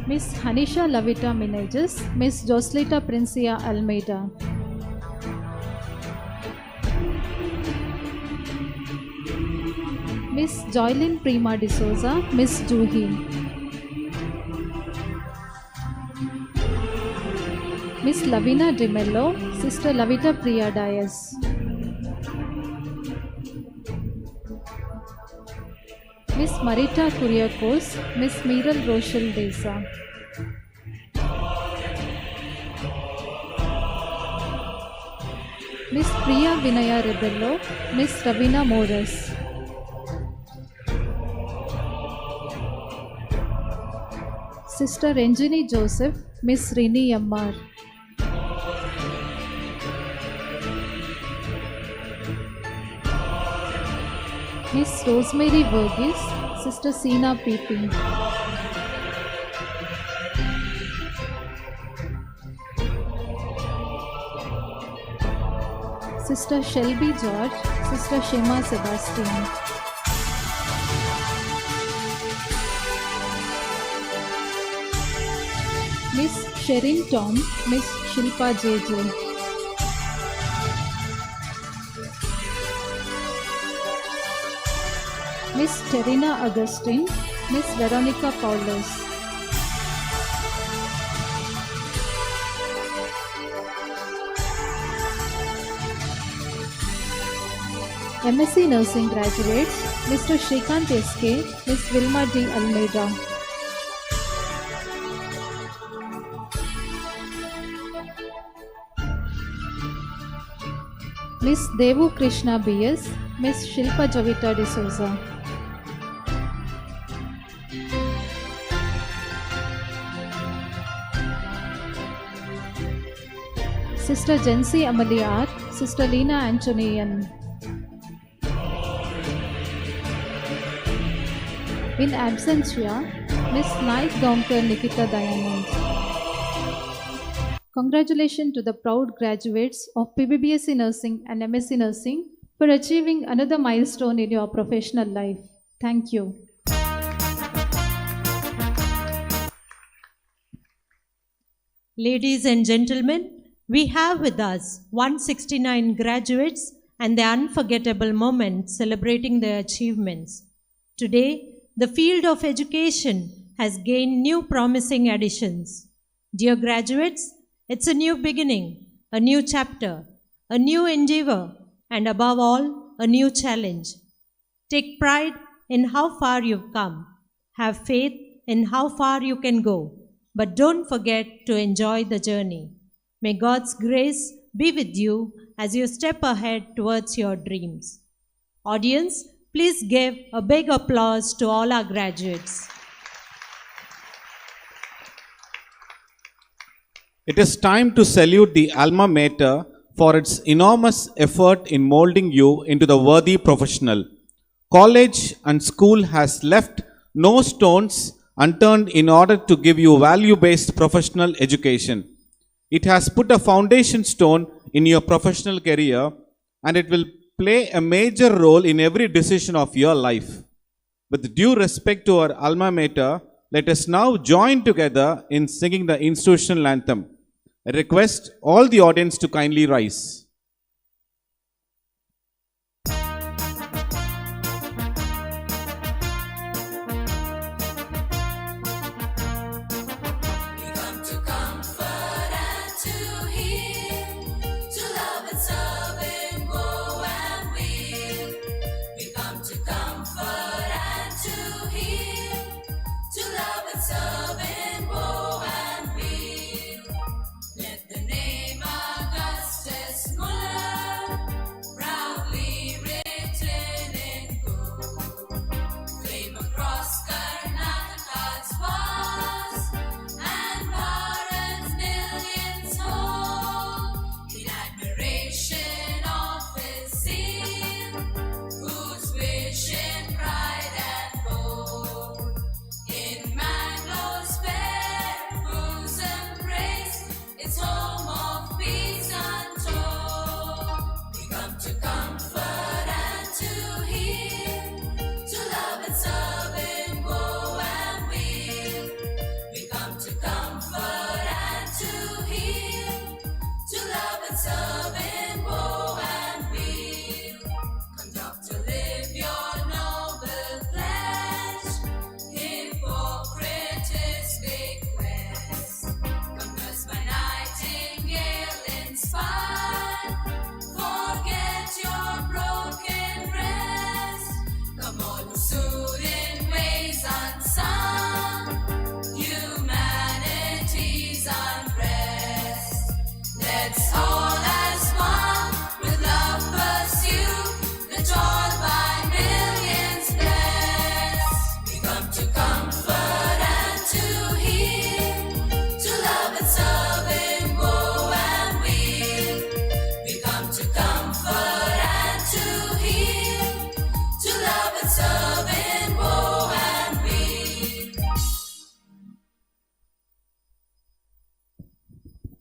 Miss Hanisha Lavita Meneges, Miss Joslita Princia Almeida. Miss Joylyn Prima D'Souza, Miss Juhi. Miss Lavina Di Mello, Sister Lavita Priya Dias. Miss Marita Kuriakos, Miss Meeral Rochelle Desa. Miss Priya Vinaya Rebello, Miss Ravina Morris. Sister Renjini Joseph, Miss Rini Yammar. Miss Rosemary Burgess, Sister Sina P.P. Sister Shelby George, Sister Shema Sebastian. Miss Sherin Tom, Miss Shilpa J.J. Miss Terina Augustine, Miss Veronica Paulus. MSc Nursing graduates, Mr. Shrikant S.K., Miss Vilma D. Almeida. Miss Devu Krishna B.S., Miss Shilpa Javita D'Souza. Sister Jency Amalia R., Sister Lena Antonian. In absentia, Miss Naik Gaonkar Nikita Dayanand. Congratulations to the proud graduates of PBBSc Nursing and MSc Nursing for achieving another milestone in your professional life. Thank you. Ladies and gentlemen, we have with us 169 graduates and their unforgettable moment celebrating their achievements. Today, the field of education has gained new promising additions. Dear graduates, it's a new beginning, a new chapter, a new endeavor, and above all, a new challenge. Take pride in how far you've come. Have faith in how far you can go. But don't forget to enjoy the journey. May God's grace be with you as you step ahead towards your dreams. Audience, please give a big applause to all our graduates. It is time to salute the alma mater for its enormous effort in molding you into the worthy professional. College and school has left no stones unturned in order to give you value-based professional education. It has put a foundation stone in your professional career, and it will play a major role in every decision of your life. With due respect to our alma mater, let us now join together in singing the institutional anthem. I request all the audience to kindly rise.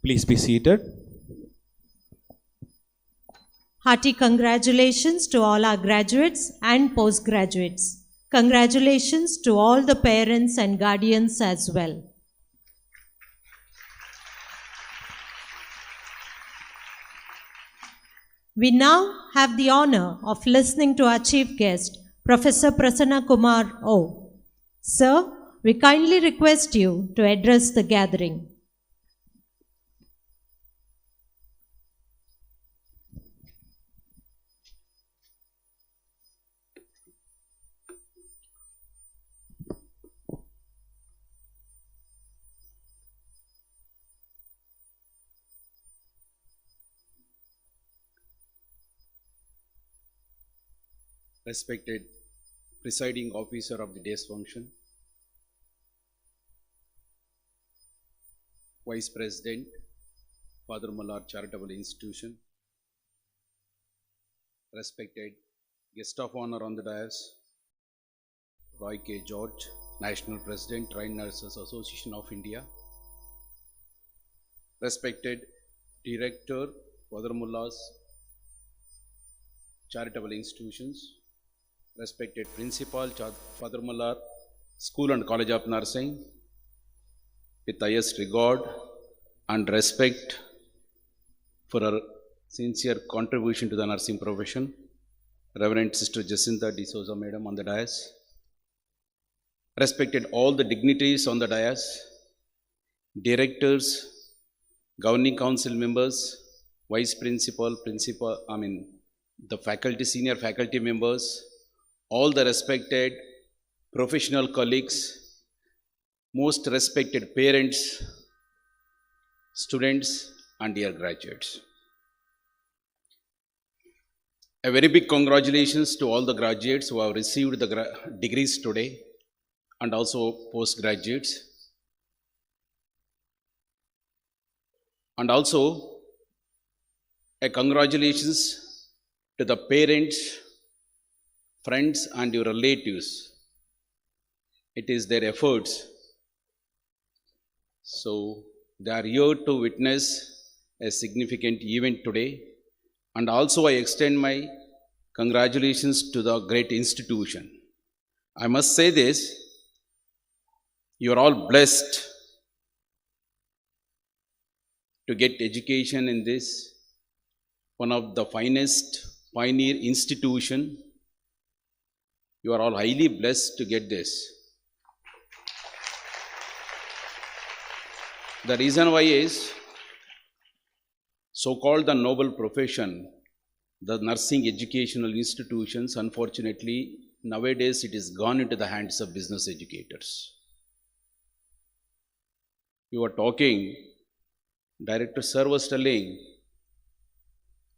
Please be seated. Hearty congratulations to all our graduates and postgraduates. Congratulations to all the parents and guardians as well. We now have the honor of listening to our chief guest, Professor Prasanna Kumar O. Sir, we kindly request you to address the gathering. Respected presiding officer of the day's function, Vice President, Father Muller Charitable Institution, respected guest of honor on the dais, Roy K. George, National President, Trained Nurses Association of India. Respected Director, Father Mullah's Charitable Institutions. Respected Principal, Father Muller, School and College of Nursing. With highest regard and respect for her sincere contribution to the nursing profession, Reverend Sister Jacinta D'Souza Madam on the dais. Respected all the dignitaries on the dais, directors, governing council members, vice principal, the faculty, senior faculty members, all the respected professional colleagues, most respected parents, students, and dear graduates. A very big congratulations to all the graduates who have received the degrees today and also postgraduates. And also a congratulations to the parents, friends, and your relatives. It is their efforts. So they are here to witness a significant event today. And also I extend my congratulations to the great institution. I must say this, you are all blessed to get education in this, one of the finest pioneer institution. You are all highly blessed to get this. The reason why is, so-called the noble profession, the nursing educational institutions, unfortunately, nowadays it is gone into the hands of business educators. You were talking, Director Sir was telling,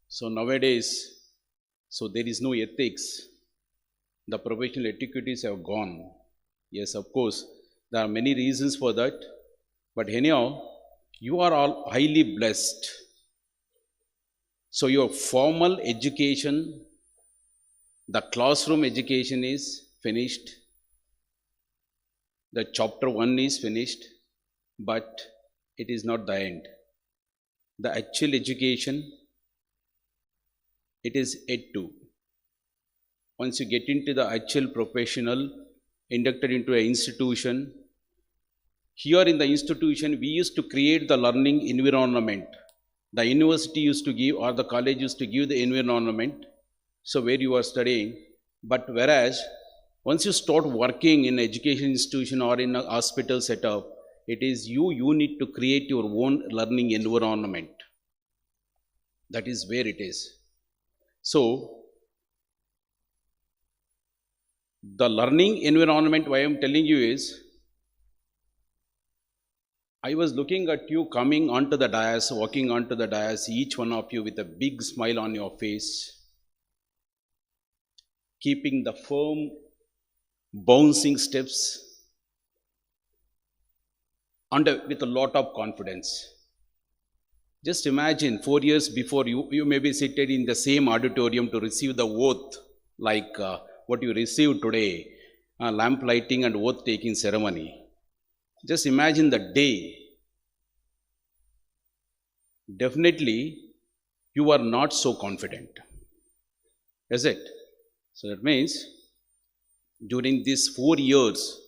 so nowadays, so there is no ethics. The professional etiquettes have gone. Yes, of course, there are many reasons for that. But anyhow, you are all highly blessed. So your formal education, the classroom education is finished. The chapter 1 is finished, but it is not the end. The actual education, it is yet to. Once you get into the actual professional, inducted into an institution, here in the institution, we used to create the learning environment. The university used to give, or the college used to give the environment, so where you are studying. But whereas, once you start working in education institution or in a hospital setup, it is you need to create your own learning environment. That is where it is. So, the learning environment, why I am telling you is, I was looking at you coming onto the dais, walking onto the dais, each one of you with a big smile on your face, keeping the firm, bouncing steps, and with a lot of confidence. Just imagine 4 years before you may be seated in the same auditorium to receive the oath, like what you received today, lamp lighting and oath taking ceremony. Just imagine the day. Definitely, you are not so confident. Is it? So that means, during these 4 years,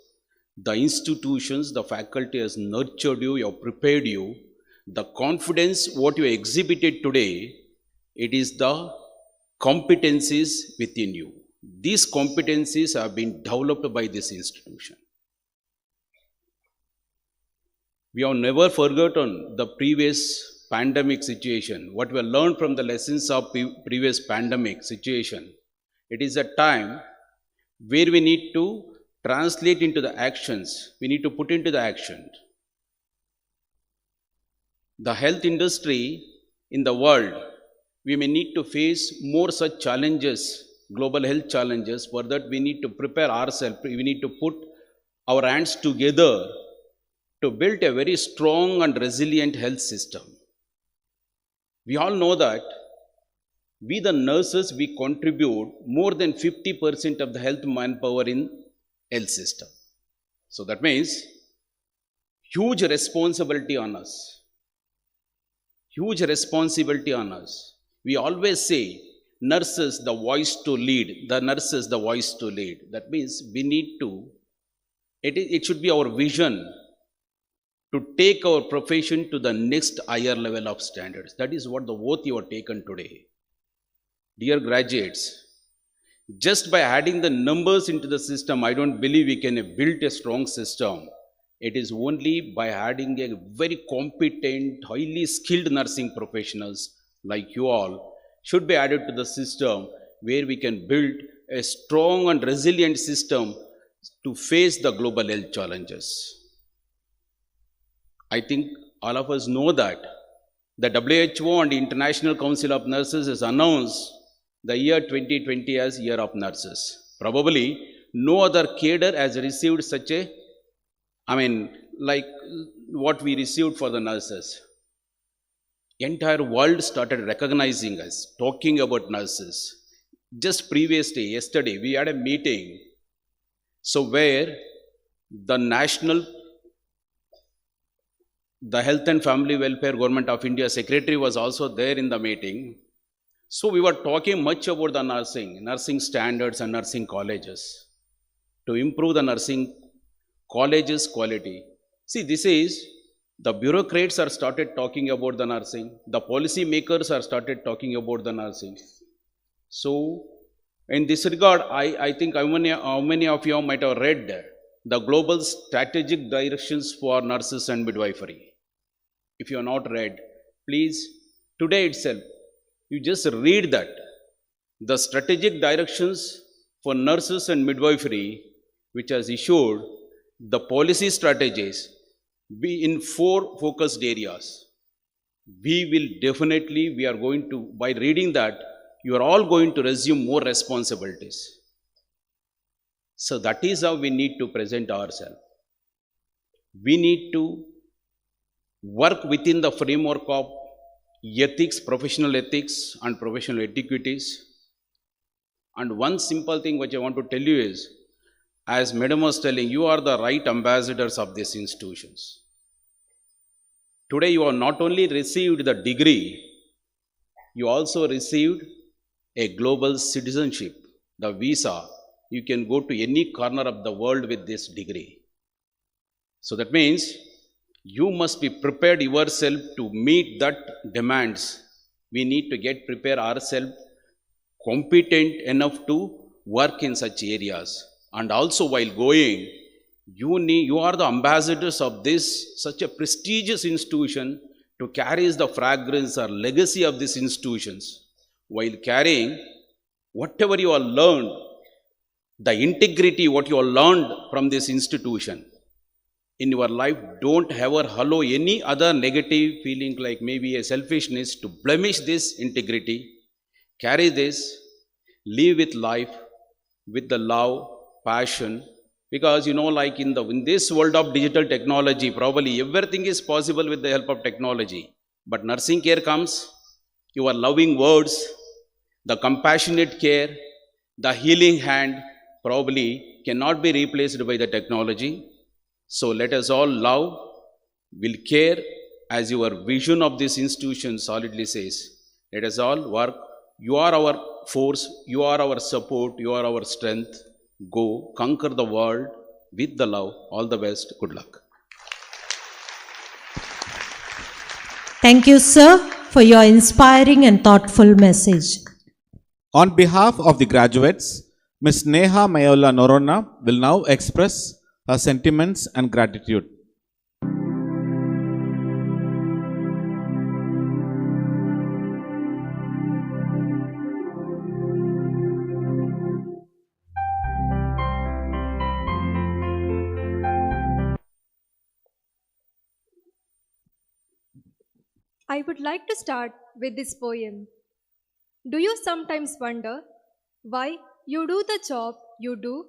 the institutions, the faculty has nurtured you, have prepared you. The confidence what you exhibited today, it is the competencies within you. These competencies have been developed by this institution. We have never forgotten the previous pandemic situation, what we have learned from the lessons of previous pandemic situation. It is a time where we need to translate into the actions, we need to put into the action. The health industry in the world, we may need to face more such challenges, global health challenges. For that, we need to prepare ourselves, we need to put our hands together to build a very strong and resilient health system. We all know that we the nurses, we contribute more than 50% of the health manpower in health system. So that means huge responsibility on us. Huge responsibility on us. We always say, nurses the voice to lead, the nurses the voice to lead. That means we need to, it should be our vision to take our profession to the next higher level of standards. That is what the oath you have taken today. Dear graduates, just by adding the numbers into the system, I don't believe we can build a strong system. It is only by adding a very competent, highly skilled nursing professionals like you all should be added to the system, where we can build a strong and resilient system to face the global health challenges. I think all of us know that the WHO and the International Council of Nurses has announced the year 2020 as Year of Nurses. Probably no other cadre has received such a, like what we received for the nurses. Entire world started recognizing us, talking about nurses. Just previously, yesterday, we had a meeting. So where the Health and Family Welfare Government of India Secretary was also there in the meeting. So we were talking much about the nursing standards and nursing colleges to improve the nursing colleges quality. See, this is, the bureaucrats are started talking about the nursing, the policy makers are started talking about the nursing. So in this regard, I think how many of you might have read the global strategic directions for nurses and midwifery. If you have not read, please, today itself, you just read that. The strategic directions for nurses and midwifery, which has issued the policy strategies, be in 4 focused areas. We are going to, by reading that, you are all going to resume more responsibilities. So that is how we need to present ourselves. We need to work within the framework of ethics, professional ethics and professional etiquettes. And one simple thing which I want to tell you is, as Madam was telling, you are the right ambassadors of these institutions. Today you have not only received the degree, you also received a global citizenship, the visa. You can go to any corner of the world with this degree. So that means you must be prepared yourself to meet that demands. We need to get prepared ourselves, competent enough to work in such areas. And also while going, you are the ambassadors of this, such a prestigious institution, to carry the fragrance or legacy of these institutions. While carrying whatever you have learned, the integrity, what you have learned from this institution in your life, don't ever allow any other negative feeling, like maybe a selfishness, to blemish this integrity. Carry this, live with life, with the love, passion, because like in this world of digital technology, probably everything is possible with the help of technology. But nursing care comes, your loving words, the compassionate care, the healing hand probably cannot be replaced by the technology. So let us all love, will care, as your vision of this institution solidly says. Let us all work. You are our force, you are our support, you are our strength. Go, conquer the world with the love. All the best. Good luck. Thank you, sir, for your inspiring and thoughtful message. On behalf of the graduates, Ms. Neha Mayola Norona will now express her sentiments and gratitude. I would like to start with this poem. Do you sometimes wonder why you do the job you do?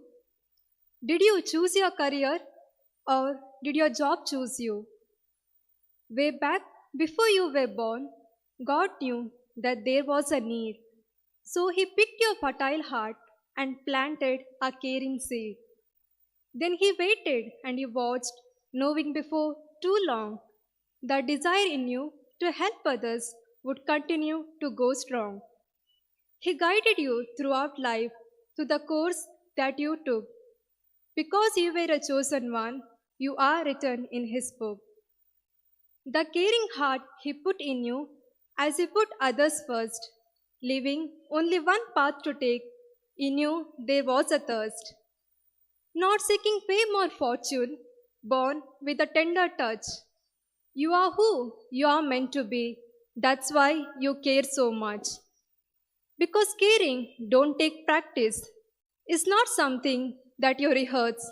Did you choose your career, or did your job choose you? Way back before you were born, God knew that there was a need. So He picked your fertile heart and planted a caring seed. Then he waited and he watched, knowing before too long the desire in you to help others would continue to go strong. He guided you throughout life to the course that you took. Because you were a chosen one, you are written in his book. The caring heart he put in you as he put others first, leaving only one path to take, in you there was a thirst. Not seeking fame or fortune, born with a tender touch. You are who you are meant to be. That's why you care so much. Because caring don't take practice. It's not something that you rehearse.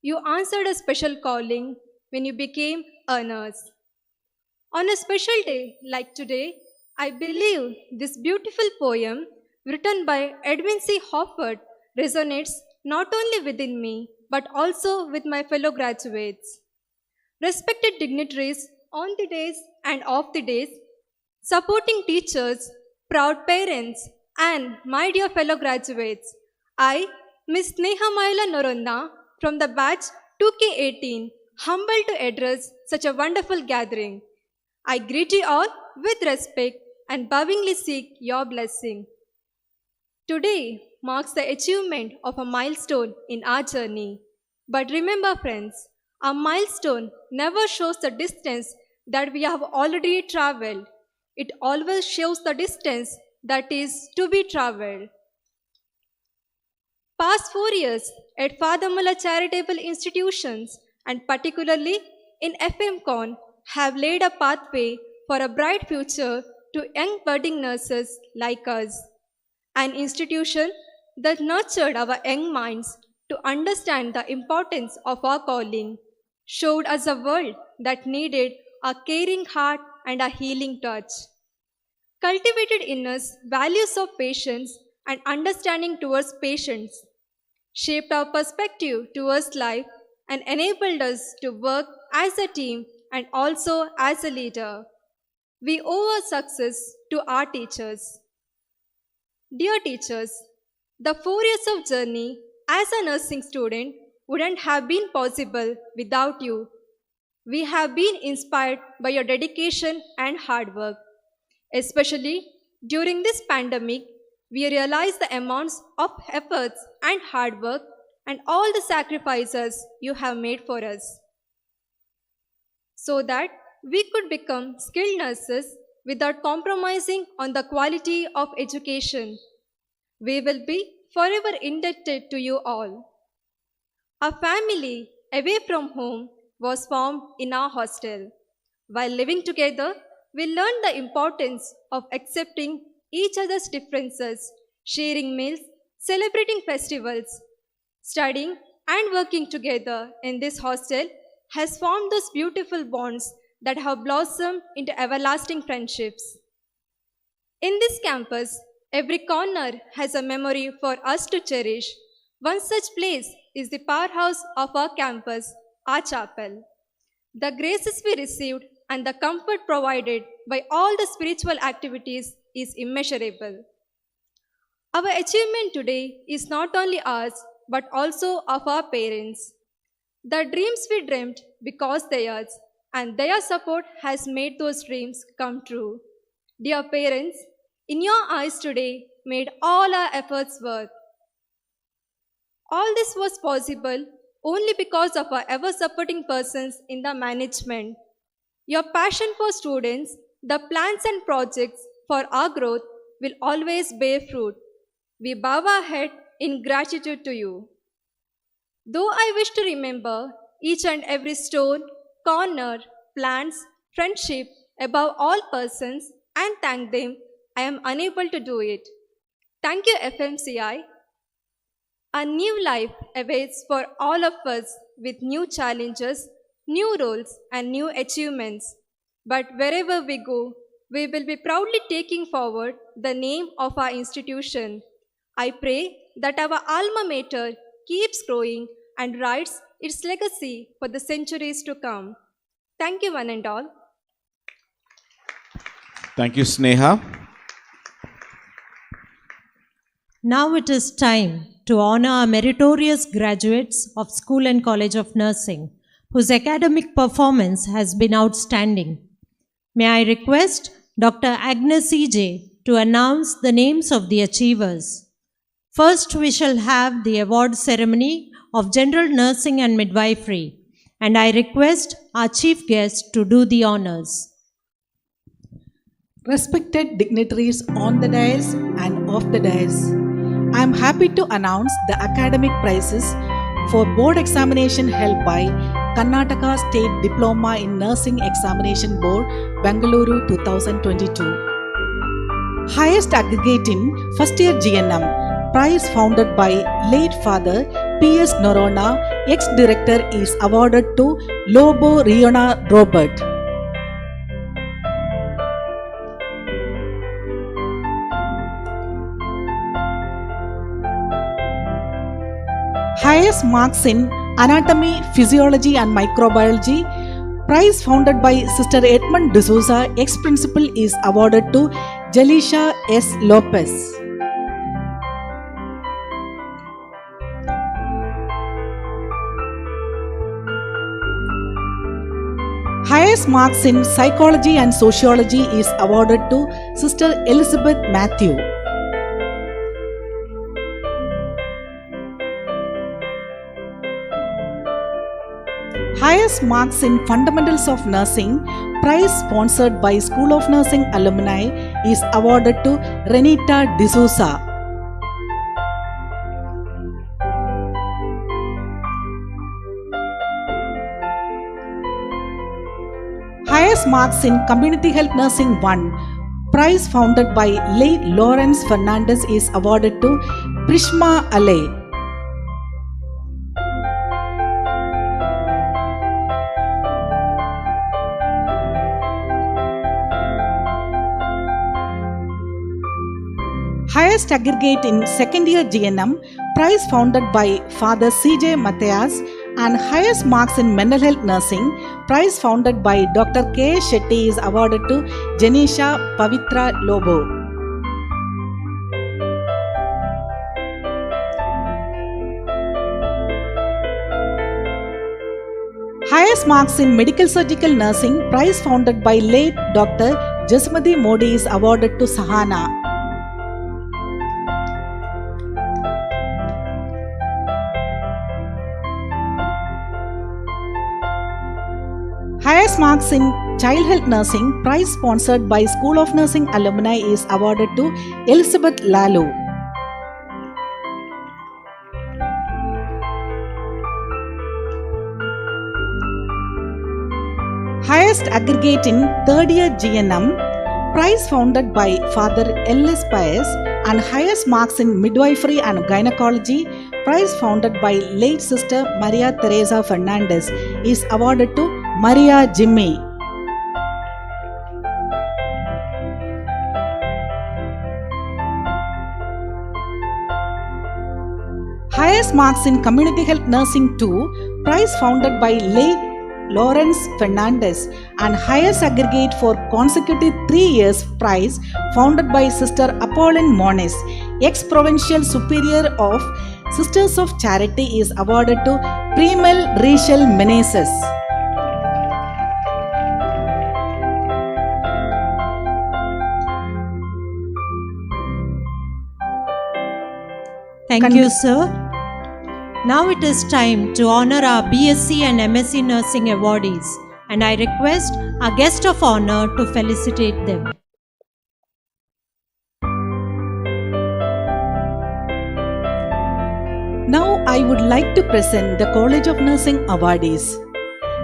You answered a special calling when you became a nurse. On a special day like today, I believe this beautiful poem written by Edwin C. Hoffert resonates not only within me but also with my fellow graduates. Respected dignitaries on the days and off the days, supporting teachers, proud parents, and my dear fellow graduates, I, Miss Sneha Maila Noronna from the batch 2K18, humbled to address such a wonderful gathering. I greet you all with respect and bowingly seek your blessing. Today marks the achievement of a milestone in our journey. But remember, friends, a milestone never shows the distance that we have already traveled. It always shows the distance that is to be traveled. Past 4 years at Father Muller charitable institutions and particularly in FMCon have laid a pathway for a bright future to young budding nurses like us. An institution that nurtured our young minds to understand the importance of our calling, showed us a world that needed a caring heart and a healing touch, cultivated in us values of patience and understanding towards patients, shaped our perspective towards life, and enabled us to work as a team and also as a leader. We owe our success to our teachers. Dear teachers, the 4 years of journey as a nursing student wouldn't have been possible without you. We have been inspired by your dedication and hard work. Especially during this pandemic, we realize the amounts of efforts and hard work and all the sacrifices you have made for us, so that we could become skilled nurses without compromising on the quality of education. We will be forever indebted to you all. A family away from home was formed in our hostel. While living together, we learned the importance of accepting each other's differences, sharing meals, celebrating festivals. Studying and working together in this hostel has formed those beautiful bonds that have blossomed into everlasting friendships. In this campus, every corner has a memory for us to cherish. One such place is the powerhouse of our campus, our chapel. The graces we received and the comfort provided by all the spiritual activities is immeasurable. Our achievement today is not only ours but also of our parents. The dreams we dreamt because theirs and their support has made those dreams come true. Dear parents, in your eyes today made all our efforts worth. All this was possible only because of our ever supporting persons in the management. Your passion for students, the plans and projects for our growth will always bear fruit. We bow our head in gratitude to you. Though I wish to remember each and every stone, corner, plants, friendship above all persons and thank them, I am unable to do it. Thank you, FMCI. A new life awaits for all of us with new challenges, new roles, and new achievements. But wherever we go, we will be proudly taking forward the name of our institution. I pray that our alma mater keeps growing and writes its legacy for the centuries to come. Thank you, one and all. Thank you, Sneha. Now it is time to honor our meritorious graduates of School and College of Nursing, whose academic performance has been outstanding. May I request Dr. Agnes E.J. to announce the names of the achievers. First, we shall have the award ceremony of General Nursing and Midwifery, and I request our chief guest to do the honors. Respected dignitaries on the dais and off the dais, I am happy to announce the academic prizes for board examination held by Karnataka State Diploma in Nursing Examination Board, Bengaluru 2022. Highest aggregate in first year GNM, prize founded by late father P.S. Norona, ex-director, is awarded to Lobo Riona Robert. Highest marks in Anatomy, Physiology and Microbiology, prize founded by Sister Edmund D'Souza, ex-principal, is awarded to Jalisha S. Lopez. Highest marks in Psychology and Sociology is awarded to Sister Elizabeth Matthew. Highest marks in Fundamentals of Nursing, prize sponsored by School of Nursing alumni, is awarded to Renita D'Souza. Highest marks in Community Health Nursing 1, prize founded by late Lawrence Fernandez, is awarded to Prishma Ale. Highest aggregate in second year GNM, prize founded by Father C.J. Matthias, and highest marks in mental health nursing, prize founded by Dr. K. Shetty, is awarded to Janisha Pavitra Lobo. Highest marks in medical surgical nursing, prize founded by late Dr. Jasmati Modi, is awarded to Sahana. Highest marks in child health nursing, prize sponsored by School of Nursing alumni, is awarded to Elizabeth Lalu. Highest aggregate in third year GNM, prize founded by Father L.S. Paez, and highest marks in midwifery and gynecology, prize founded by late Sister Maria Teresa Fernandez, is awarded to Maria Jimmy. Highest marks in Community Health Nursing 2, prize founded by late Lawrence Fernandez, and highest aggregate for consecutive 3 years, prize founded by Sister Apolline Moniz, ex-provincial superior of Sisters of Charity, is awarded to Primel Rachel Meneses. Thank you, sir. Now it is time to honor our BSc and MSc Nursing awardees, and I request our guest of honor to felicitate them. Now I would like to present the College of Nursing awardees.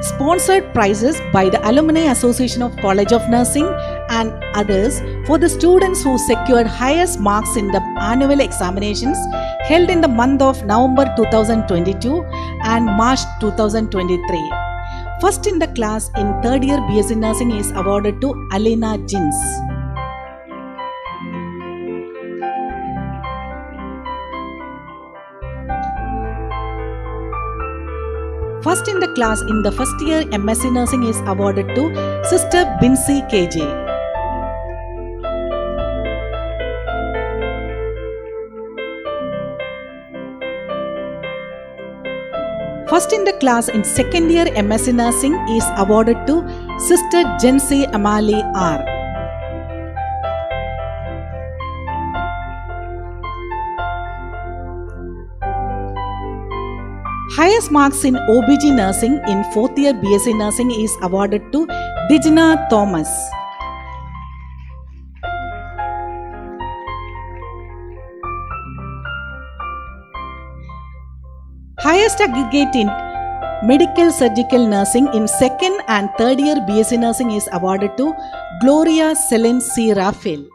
Sponsored prizes by the Alumni Association of College of Nursing and others for the students who secured highest marks in the annual examinations held in the month of November 2022 and March 2023. First in the class in third year BSc Nursing is awarded to Alina Jins. First in the class in the first year MSc Nursing is awarded to Sister Binsi KJ. First in the class in second year MSc Nursing is awarded to Sister Jency Amali R. Highest marks in OBG Nursing in 4th year BSc Nursing is awarded to Dijna Thomas. Highest aggregate in Medical Surgical Nursing in 2nd and 3rd year BSc Nursing is awarded to Gloria Celine C. Raphael.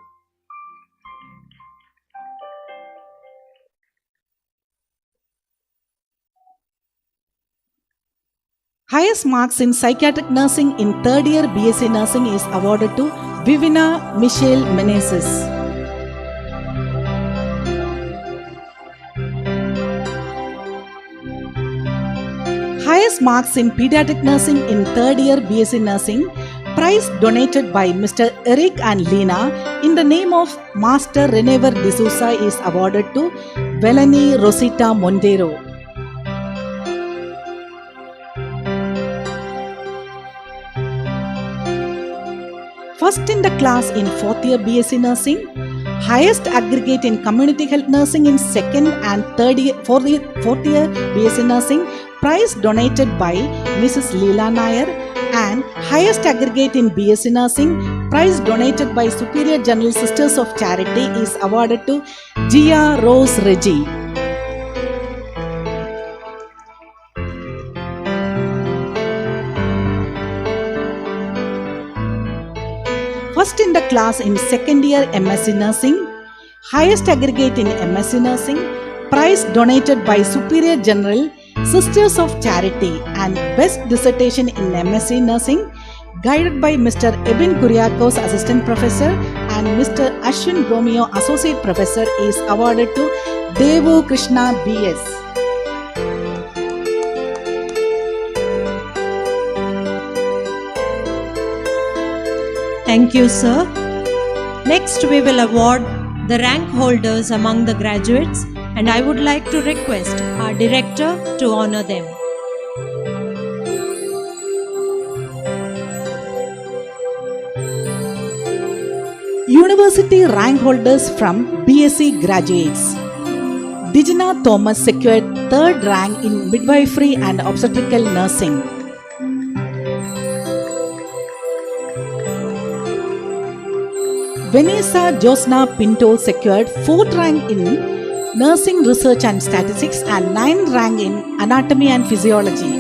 Highest marks in Psychiatric Nursing in 3rd year BSc Nursing is awarded to Vivina Michelle Menezes. Highest marks in Pediatric Nursing in 3rd year BSc Nursing, prize donated by Mr. Eric and Lena in the name of Master Renever D'Souza is awarded to Velani Rosita Montero. First in the class in 4th year BSc Nursing, highest aggregate in Community Health Nursing in 2nd and 4th year BSc Nursing, prize donated by Mrs. Leela Nair, and highest aggregate in BSc Nursing, prize donated by Superior General Sisters of Charity is awarded to Gia Rose Reggie. First in the class in 2nd year MSc Nursing, highest aggregate in MSc Nursing, prize donated by Superior General Sisters of Charity, and best dissertation in MSc Nursing guided by Mr. Ebin Kuriakos Assistant Professor and Mr. Ashwin Romeo Associate Professor is awarded to Devu Krishna BS. Thank you, sir. Next, we will award the rank holders among the graduates, and I would like to request our director to honor them. University rank holders from BSc graduates. Dijna Thomas secured 3rd rank in midwifery and obstetrical nursing. Vanessa Josna Pinto secured 4th rank in nursing research and statistics and 9th rank in anatomy and physiology.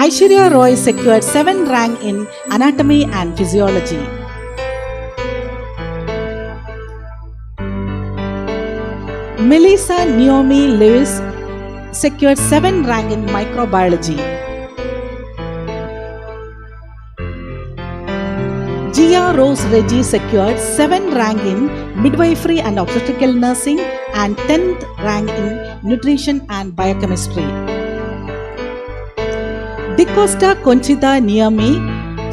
Aishwarya Roy secured 7th rank in anatomy and physiology. Melissa Naomi Lewis secured 7th rank in microbiology. Gia Rose Reggie secured 7th rank in midwifery and obstetrical nursing and 10th rank in nutrition and biochemistry. DeCosta Conchita Niami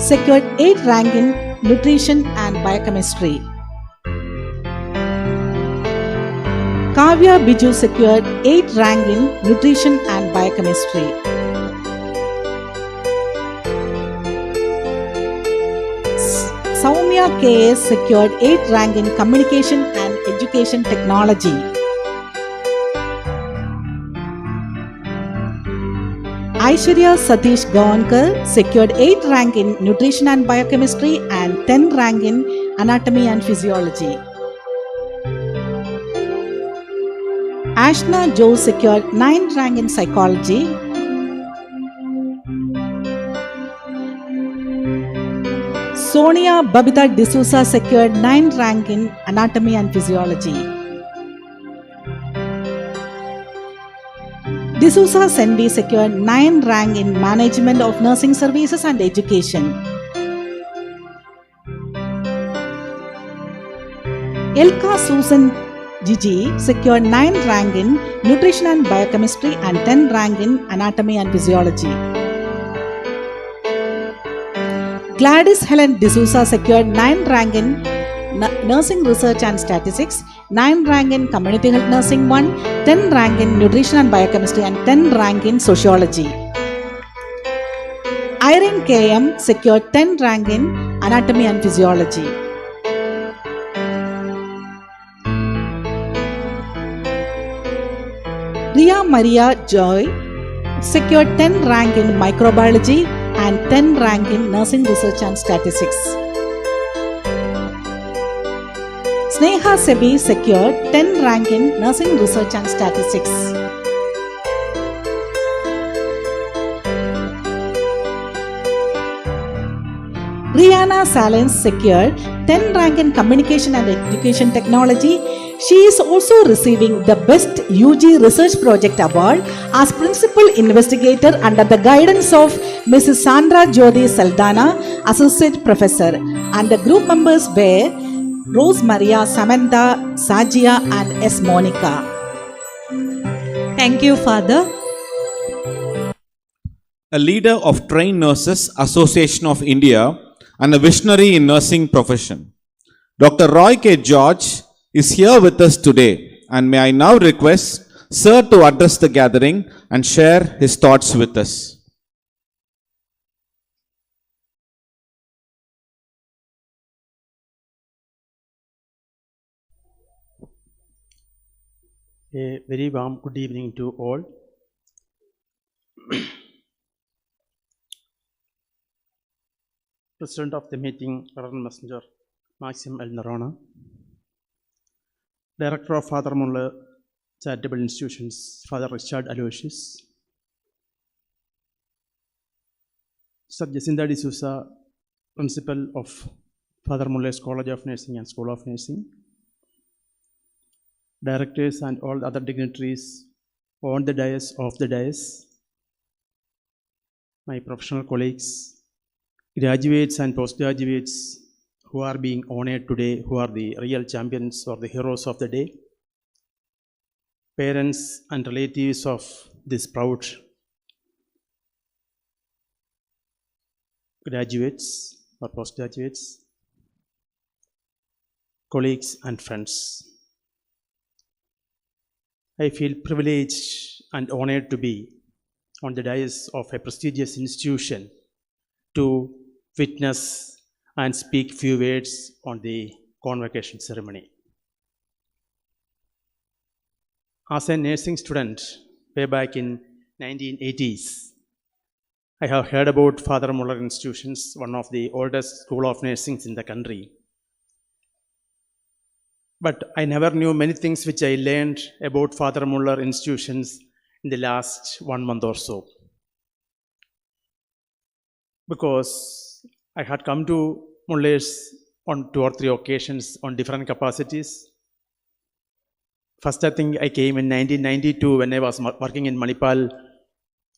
secured 8th rank in nutrition and biochemistry. Kavya Biju secured 8th rank in nutrition and biochemistry. Soumya KS secured 8th rank in Communication and Education Technology. Aishwarya Satish Gavankar secured 8th rank in Nutrition and Biochemistry and 10th rank in Anatomy and Physiology. Ashna Joe secured 9th rank in Psychology. Sonia Babita D'Souza secured 9th rank in Anatomy and Physiology. D'Souza Sendi secured 9th rank in Management of Nursing Services and Education. Elka Susan Gigi secured 9th rank in Nutrition and Biochemistry and 10th rank in Anatomy and Physiology. Gladys Helen D'Souza secured 9th rank in Nursing Research and Statistics, 9 rank in Community Health Nursing 1, 10 rank in Nutrition and Biochemistry, and 10 rank in Sociology. Irene KM secured 10 rank in Anatomy and Physiology. Ria Maria Joy secured 10 rank in Microbiology and 10 rank in Nursing Research and Statistics. Sneha Sebi secured 10 rank in Nursing Research and Statistics. Rihanna Salins secured 10 rank in Communication and Education Technology. She is also receiving the Best UG Research Project Award as Principal Investigator under the guidance of Mrs. Sandra Jyoti Saldana, Associate Professor, and the group members were Rose Maria, Samantha, Sajia, and S. Monica. Thank you, Father. A leader of Trained Nurses Association of India and a visionary in nursing profession. Dr. Roy K. George is here with us today, and may I now request Sir to address the gathering and share his thoughts with us. A very warm good evening to all. President of the meeting, Reverend Messenger Maxim El Narona, Director of Father Muller Charitable Institutions, Father Richard Aloysius, Sir Jacinta D'Souza, Principal of Father Muller's College of Nursing and School of Nursing, Directors and all other dignitaries on the dais, off the dais, my professional colleagues, graduates and postgraduates who are being honored today, who are the real champions or the heroes of the day, parents and relatives of this proud graduates or postgraduates, colleagues and friends. I feel privileged and honored to be on the dais of a prestigious institution to witness and speak few words on the convocation ceremony. As a nursing student way back in 1980s, I have heard about Father Muller Institutions, one of the oldest school of nursing in the country. But I never knew many things which I learned about Father Muller Institutions in the last 1 month or so. Because I had come to Muller's on 2 or 3 occasions on different capacities. First, I think I came in 1992 when I was working in Manipal,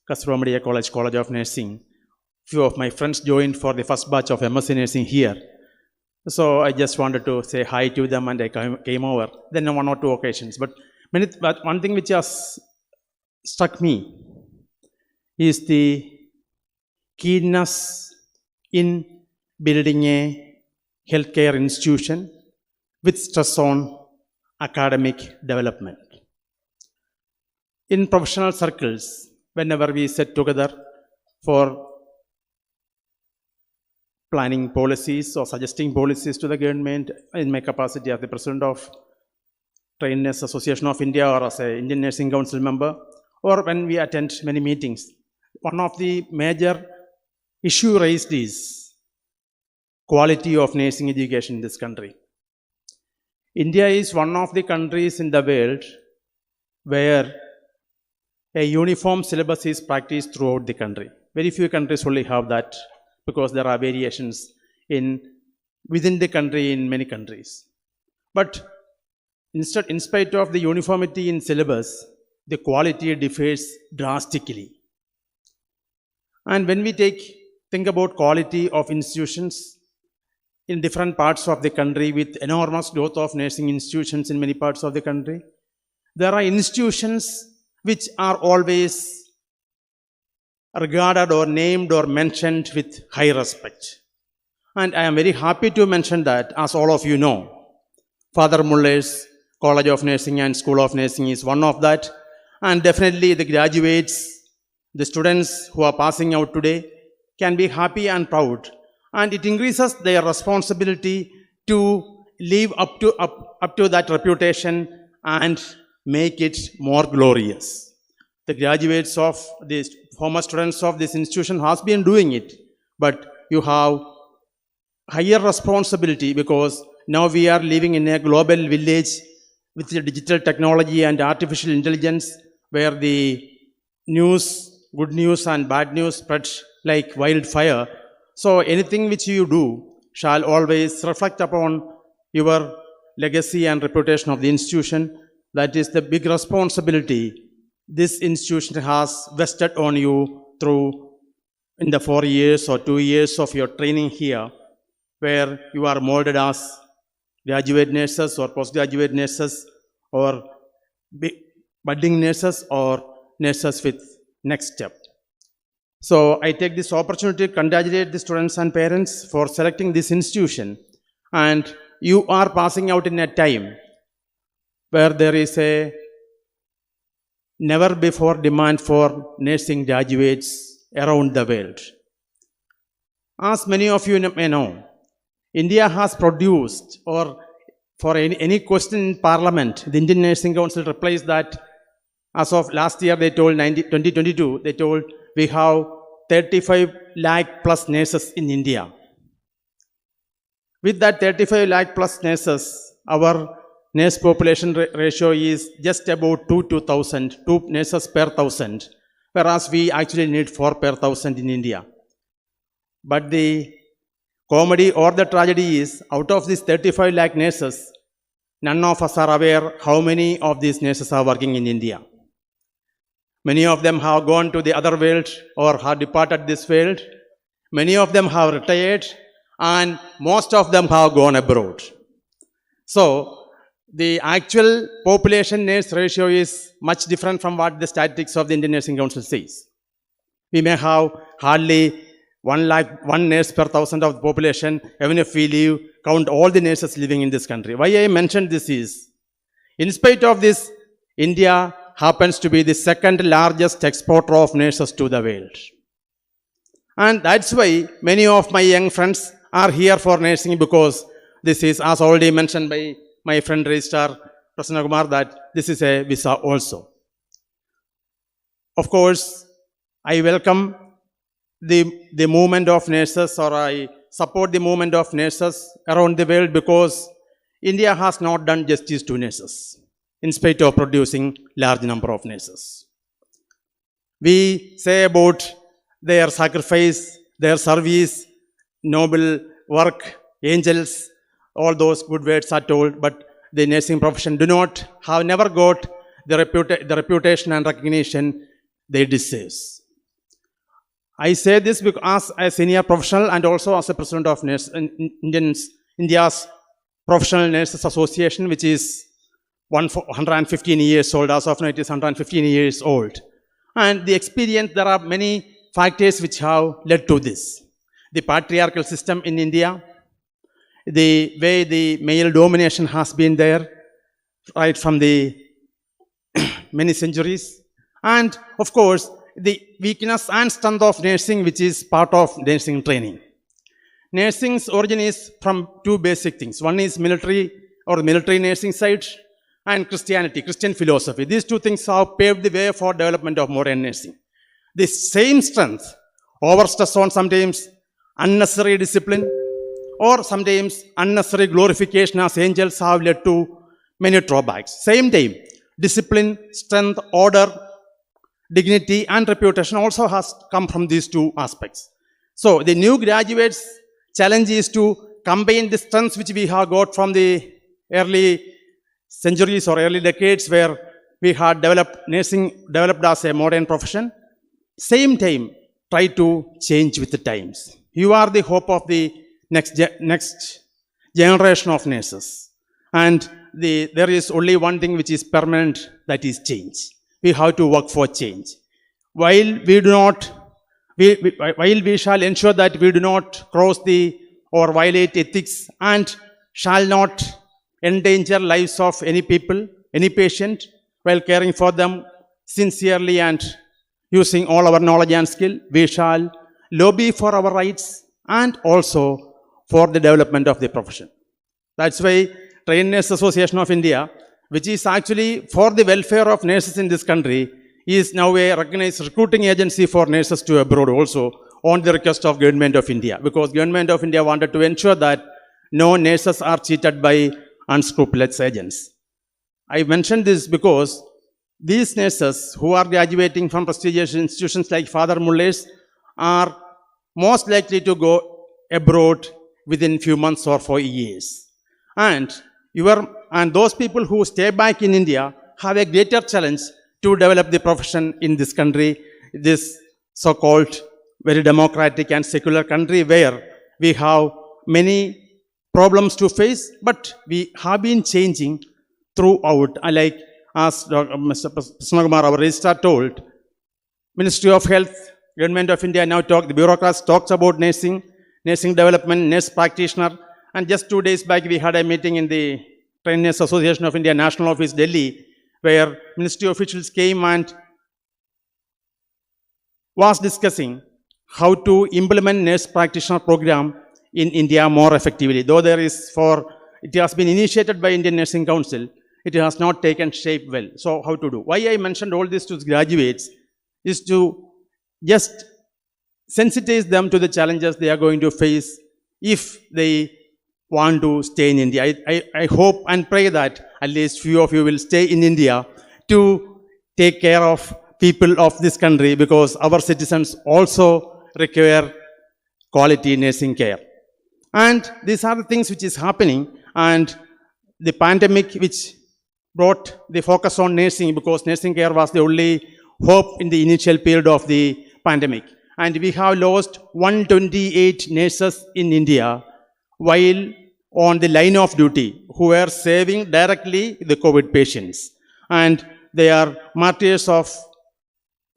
Kasturba College of Nursing. Few of my friends joined for the first batch of MSc Nursing here. So I just wanted to say hi to them and I came over. Then on 1 or 2 occasions. But one thing which has struck me is the keenness in building a healthcare institution with stress on academic development. In professional circles, whenever we sit together for planning policies or suggesting policies to the government, in my capacity as the President of Trained Nurses Association of India or as an Indian Nursing Council member, or when we attend many meetings, one of the major issue raised is quality of nursing education in this country. India is one of the countries in the world where a uniform syllabus is practiced throughout the country. Very few countries only have that because there are variations within the country in many countries. But instead, in spite of the uniformity in syllabus, the quality differs drastically. And when we think about quality of institutions in different parts of the country with enormous growth of nursing institutions in many parts of the country, there are institutions which are always regarded or named or mentioned with high respect. And I am very happy to mention that, as all of you know, Father Muller's College of Nursing and School of Nursing is one of that. And definitely the graduates, the students who are passing out today can be happy and proud. And it increases their responsibility to live up to that reputation and make it more glorious. The graduates of the former students of this institution has been doing it, but you have higher responsibility because now we are living in a global village with the digital technology and artificial intelligence where the news, good news and bad news spread like wildfire. So anything which you do shall always reflect upon your legacy and reputation of the institution. That is the big responsibility this institution has vested on you through in the 4 years or 2 years of your training here, where you are molded as graduate nurses or postgraduate nurses or budding nurses or nurses with next step. So I take this opportunity to congratulate the students and parents for selecting this institution. And you are passing out in a time where there is a never before demand for nursing graduates around the world. As many of you may know, India has produced, or for any question in Parliament, the Indian Nursing Council replies that as of last year, they told 2022, they told we have 35 lakh plus nurses in India. With that 35 lakh plus nurses, our nurse population ratio is just about 2 to 1,000, 2 nurses per 1,000, whereas we actually need 4 per 1,000 in India. But the comedy or the tragedy is, out of these 35 lakh nurses, none of us are aware how many of these nurses are working in India. Many of them have gone to the other world or have departed this world. Many of them have retired, and most of them have gone abroad. So, the actual population nurse ratio is much different from what the statistics of the Indian Nursing Council says. We may have hardly 1 nurse per 1,000 of the population, even if we count all the nurses living in this country. Why I mentioned this is, in spite of this, India happens to be the second largest exporter of nurses to the world. And that's why many of my young friends are here for nursing, because this is, as already mentioned by my friend Registrar Prasanna Kumar, that this is a visa also. Of course, I welcome the movement of nurses, or I support the movement of nurses around the world, because India has not done justice to nurses, in spite of producing large number of nurses. We say about their sacrifice, their service, noble work, angels, all those good words are told, but the nursing profession have never got the reputation and recognition they deserve. I say this because as a senior professional and also as a president of India's Professional Nurses Association, which is 115 years old. As of now, it is 115 years old. And the experience, there are many factors which have led to this. The patriarchal system in India, the way the male domination has been there right from the many centuries, and of course the weakness and strength of nursing, which is part of nursing training. Nursing's origin is from two basic things. One is military nursing side, and Christianity, Christian philosophy. These two things have paved the way for development of modern nursing. The same strength overstress on sometimes unnecessary discipline, or sometimes unnecessary glorification as angels have led to many drawbacks. Same time, discipline, strength, order, dignity and reputation also has come from these two aspects. So the new graduates' challenge is to combine the strengths which we have got from the early centuries or early decades where we had developed as a modern profession. Same time, try to change with the times. You are the hope of the next generation of nurses. And there is only one thing which is permanent, that is change. We have to work for change. While we shall ensure that we do not cross the or violate ethics and shall not endanger lives of any people, any patient, while caring for them sincerely and using all our knowledge and skill. We shall lobby for our rights and also for the development of the profession. That's why Trained Nurse Association of India, which is actually for the welfare of nurses in this country, is now a recognized recruiting agency for nurses to abroad also on the request of Government of India, because Government of India wanted to ensure that no nurses are cheated by unscrupulous agents. I mentioned this because these nurses who are graduating from prestigious institutions like Father Muller's are most likely to go abroad within few months or 4 years. And those people who stay back in India have a greater challenge to develop the profession in this country, this so-called very democratic and secular country where we have many problems to face, but we have been changing throughout. Like as Mr. Prasannakumar, our registrar, told, Ministry of Health, Government of India now the bureaucrats talks about nursing development, nurse practitioner. And just 2 days back, we had a meeting in the Trained Nurse Association of India National Office, Delhi, where ministry officials came and was discussing how to implement nurse practitioner program in India more effectively. Though it has been initiated by Indian Nursing Council, it has not taken shape well. So how to do? Why I mentioned all this to graduates is to just sensitize them to the challenges they are going to face if they want to stay in India. I hope and pray that at least few of you will stay in India to take care of people of this country, because our citizens also require quality nursing care. And these are the things which is happening, and the pandemic which brought the focus on nursing, because nursing care was the only hope in the initial period of the pandemic. And we have lost 128 nurses in India while on the line of duty, who were saving directly the COVID patients. And they are martyrs of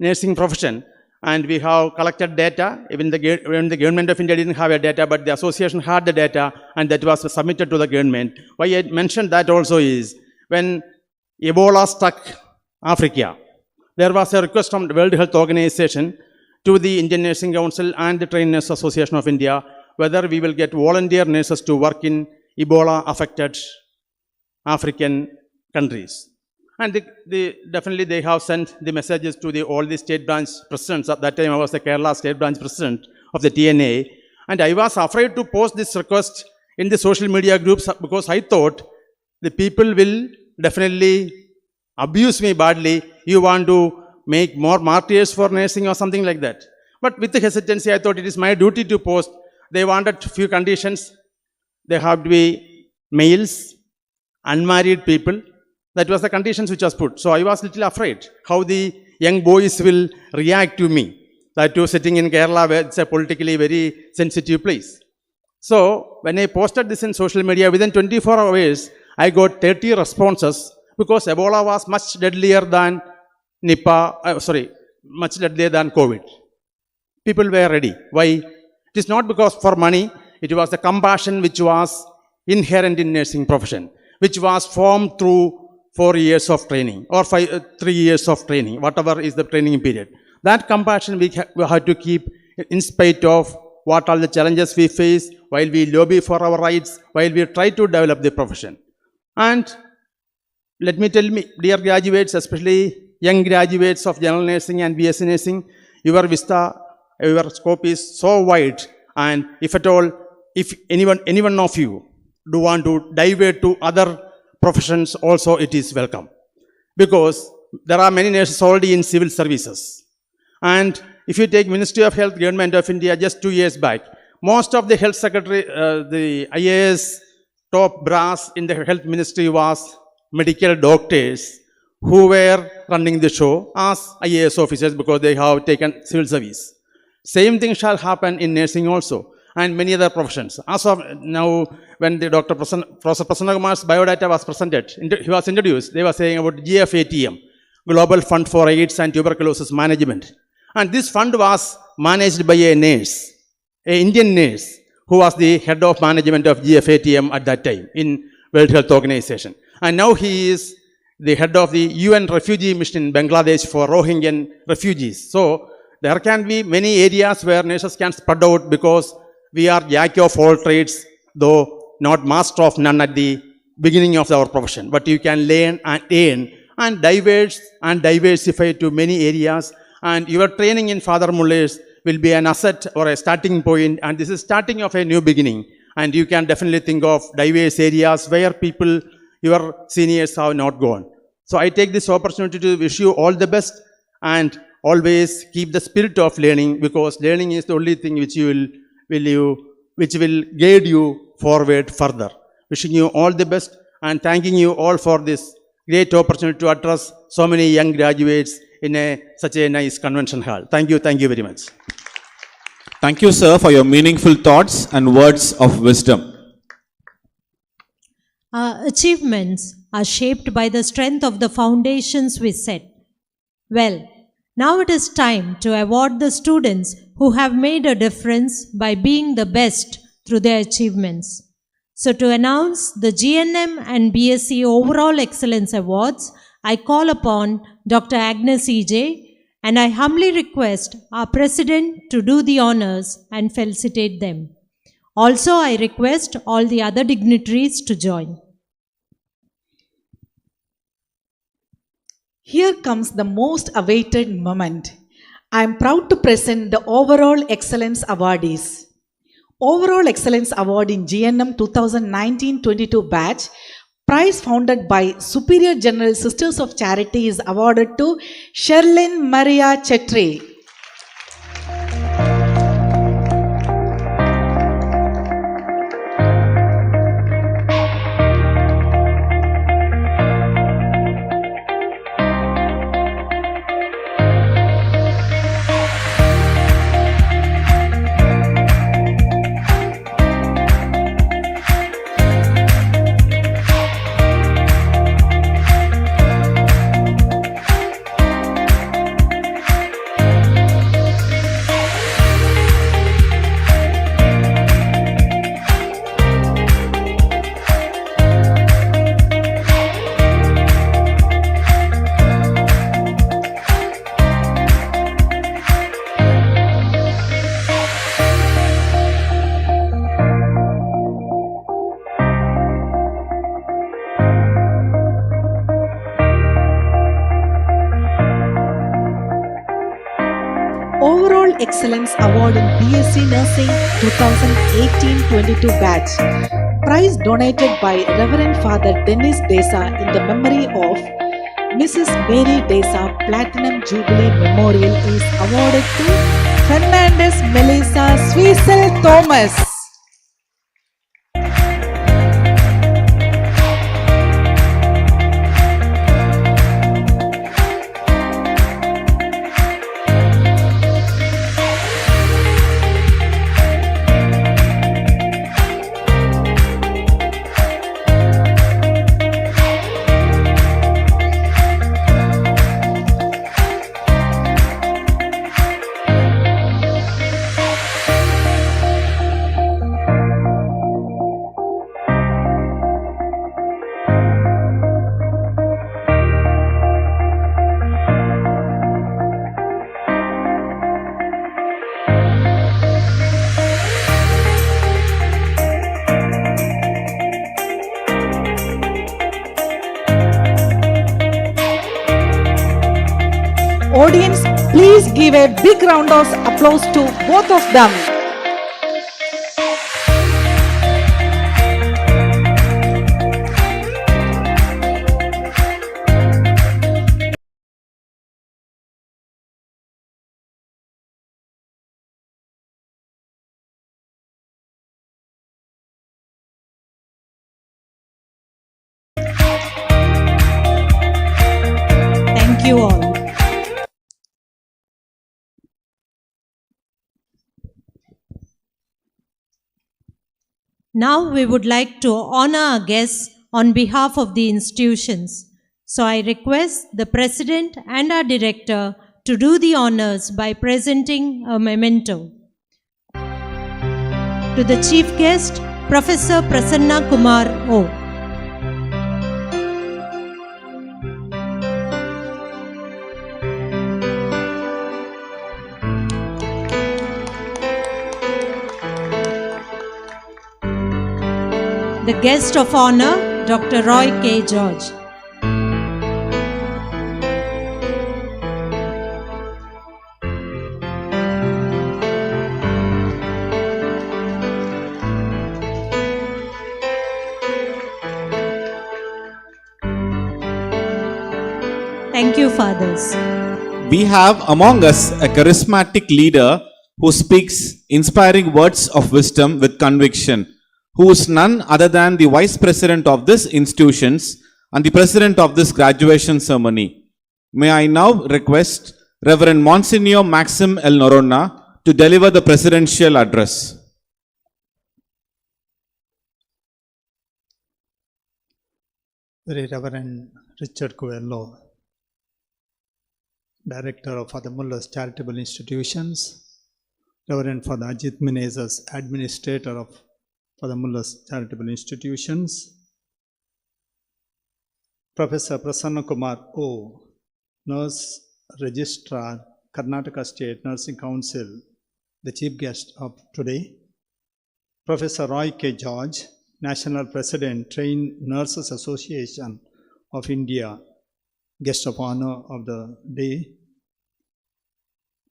nursing profession. And we have collected data. Even the Government of India didn't have a data, but the association had the data, and that was submitted to the government. Why I mentioned that also is, when Ebola struck Africa, there was a request from the World Health Organization to the Indian Nursing Council and the Trained Nurse Association of India, whether we will get volunteer nurses to work in Ebola-affected African countries. And definitely they have sent the messages to all the state branch presidents. At that time, I was the Kerala state branch president of the TNA. And I was afraid to post this request in the social media groups, because I thought the people will definitely abuse me badly. You want to make more martyrs for nursing or something like that. But with the hesitancy, I thought it is my duty to post. They wanted few conditions. They have to be males, unmarried people. That was the conditions which was put. So I was little afraid how the young boys will react to me. That too sitting in Kerala, where it's a politically very sensitive place. So when I posted this in social media, within 24 hours, I got 30 responses, because Ebola was much deadlier than much deadlier than COVID. People were ready. Why? It is not because for money. It was the compassion which was inherent in nursing profession, which was formed through 4 years of training or 3 years of training, whatever is the training period. That compassion we have to keep in spite of what are the challenges we face, while we lobby for our rights, while we try to develop the profession. And let me tell me, dear graduates, especially young graduates of general nursing and BSc nursing, your vista, your scope is so wide, and if at all, if anyone of you do want to divert to other professions also, it is welcome. Because there are many nurses already in civil services. And if you take Ministry of Health, Government of India, just 2 years back, most of the health secretary, the IAS top brass in the health ministry was medical doctors who were running the show as IAS officers, because they have taken civil service. Same thing shall happen in nursing also, and many other professions. As of now, when the Professor Prasannakumar's biodata was presented, he was introduced, they were saying about GFATM, Global Fund for AIDS and Tuberculosis Management. And this fund was managed by a nurse, an Indian nurse, who was the head of management of GFATM at that time in World Health Organization. And now he is the head of the UN Refugee Mission in Bangladesh for Rohingya refugees. So there can be many areas where nurses can spread out because we are jack of all trades, though not master of none at the beginning of our profession. But you can learn and earn and diverse and diversify to many areas. And your training in Father Muller's will be an asset or a starting point. And this is starting of a new beginning. And you can definitely think of diverse areas where people, your seniors have not gone. So I take this opportunity to wish you all the best and always keep the spirit of learning, because learning is the only thing which will guide you forward further. Wishing you all the best and thanking you all for this great opportunity to address so many young graduates in such a nice convention hall. Thank you very much. Thank you, sir, for your meaningful thoughts and words of wisdom. Our achievements are shaped by the strength of the foundations we set. Well, now it is time to award the students who have made a difference by being the best through their achievements. So to announce the GNM and BSc Overall Excellence Awards, I call upon Dr. Agnes EJ, and I humbly request our President to do the honors and felicitate them. Also, I request all the other dignitaries to join. Here comes the most awaited moment. I am proud to present the Overall Excellence Awardees. Overall Excellence Award in GNM 2019-22 batch, prize founded by Superior General Sisters of Charity, is awarded to Sherlyn Maria Chetri. Overall Excellence Award in BSc Nursing 2018-22 batch. Prize donated by Reverend Father Dennis Desa in the memory of Mrs. Mary Desa Platinum Jubilee Memorial is awarded to Fernandez Melissa Swiesel Thomas. Audience, please give a big round of applause to both of them. Thank you all. Now we would like to honor our guests on behalf of the institutions. So I request the President and our Director to do the honors by presenting a memento. to the chief guest, Professor Prasanna Kumar O. The guest of honor, Dr. Roy K. George. Thank you, fathers. We have among us a charismatic leader who speaks inspiring words of wisdom with conviction, who is none other than the Vice President of this institutions and the President of this graduation ceremony. May I now request Reverend Monsignor Maxim L. Norona to deliver the presidential address. Very Reverend Richard Coelho, Director of Father Muller's Charitable Institutions, Reverend Father Ajit Menezes, Administrator of Father Muller's Charitable Institutions, Professor Prasanna Kumar O, Nurse Registrar, Karnataka State Nursing Council, the chief guest of today, Professor Roy K. George, National President, Trained Nurses Association of India, guest of honor of the day,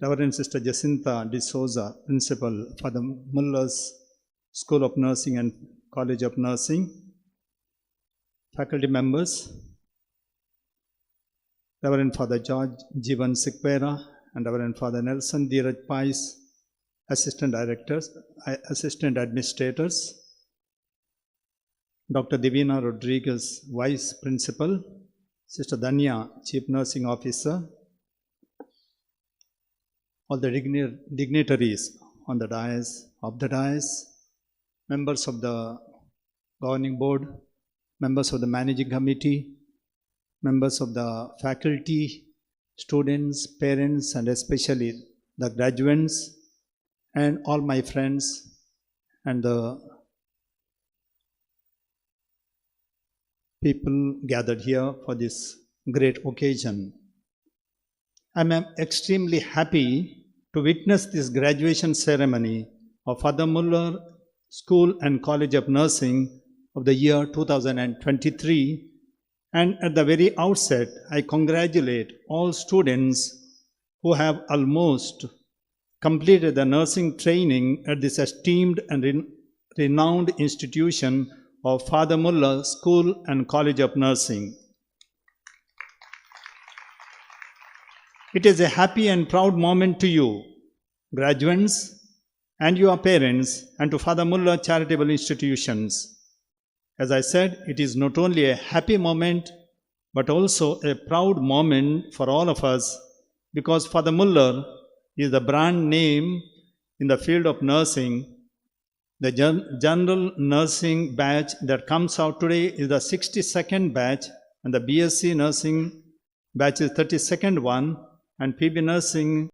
Reverend Sister Jacinta De Souza, Principal, Father Muller's School of Nursing and College of Nursing, faculty members, Reverend Father George Jivan Sikpera and Reverend Father Nelson Dheeraj Pais, Assistant Directors, Assistant Administrators, Dr. Divina Rodriguez, Vice Principal, Sister Danya, Chief Nursing Officer, all the dignitaries on the dais, of the dais, members of the governing board, members of the managing committee, members of the faculty, students, parents, and especially the graduates, and all my friends and the people gathered here for this great occasion. I am extremely happy to witness this graduation ceremony of Father Muller School and College of Nursing of the year 2023, and at the very outset, I congratulate all students who have almost completed the nursing training at this esteemed and renowned institution of Father Muller School and College of Nursing. It is a happy and proud moment to you, graduates, and your parents, and to Father Muller Charitable Institutions. As I said, it is not only a happy moment, but also a proud moment for all of us, because Father Muller is the brand name in the field of nursing. The general nursing batch that comes out today is the 62nd batch, and the BSc nursing batch is 32nd one, and PB nursing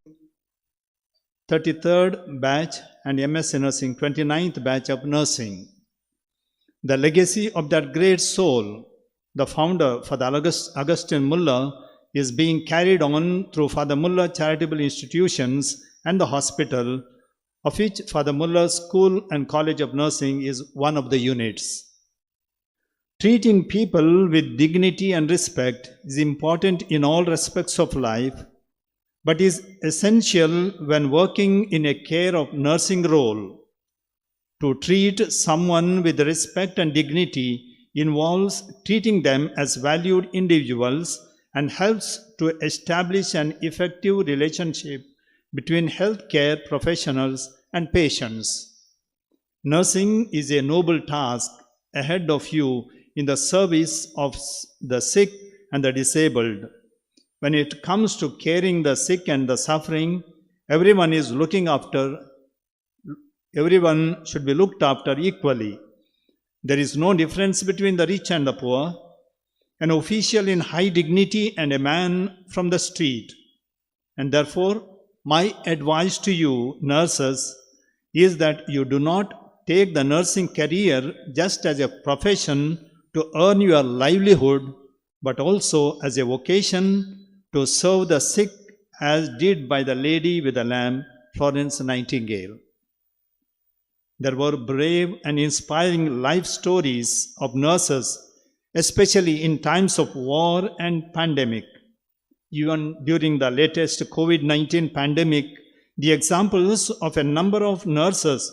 33rd batch, and MSc nursing 29th batch of nursing. The legacy of that great soul, the founder, Father Augustine Muller, is being carried on through Father Muller Charitable Institutions and the hospital, of which Father Muller's School and College of Nursing is one of the units. Treating people with dignity and respect is important in all respects of life, but is essential when working in a care of nursing role. To treat someone with respect and dignity involves treating them as valued individuals and helps to establish an effective relationship between healthcare professionals and patients. Nursing is a noble task ahead of you in the service of the sick and the disabled. When it comes to caring the sick and the suffering, everyone should be looked after equally. There is no difference between the rich and the poor, an official in high dignity and a man from the street. And therefore, my advice to you, nurses, is that you do not take the nursing career just as a profession to earn your livelihood, but also as a vocation to serve the sick, as did by the lady with the lamb, Florence Nightingale. There were brave and inspiring life stories of nurses, especially in times of war and pandemic. Even during the latest COVID-19 pandemic, the examples of a number of nurses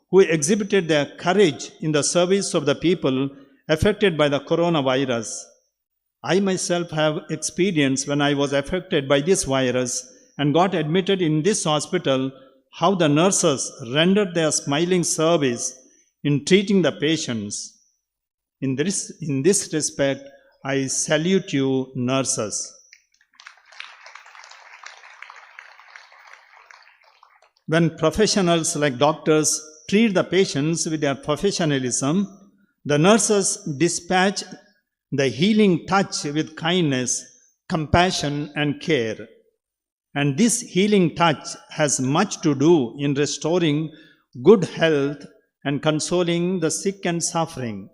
who exhibited their courage in the service of the people affected by the coronavirus. I myself have experienced when I was affected by this virus and got admitted in this hospital how the nurses rendered their smiling service in treating the patients. In this respect, I salute you, nurses. When professionals like doctors treat the patients with their professionalism, the nurses dispatch the healing touch with kindness, compassion, and care. And this healing touch has much to do in restoring good health and consoling the sick and suffering.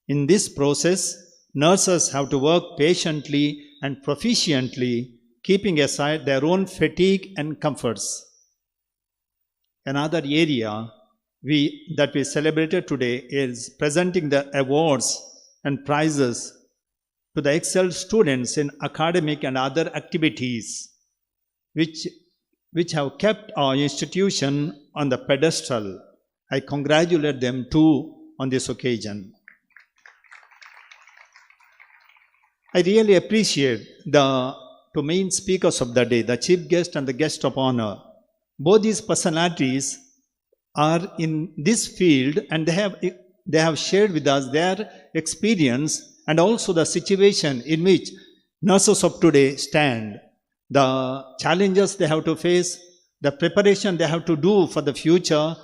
In this process, nurses have to work patiently and proficiently, keeping aside their own fatigue and comforts. Another area that we celebrated today is presenting the awards and prizes to the excellent students in academic and other activities, which have kept our institution on the pedestal. I congratulate them too on this occasion. I really appreciate the two main speakers of the day, the chief guest and the guest of honor. Both these personalities are in this field and they have shared with us their experience and also the situation in which nurses of today stand, the challenges they have to face, the preparation they have to do for the future,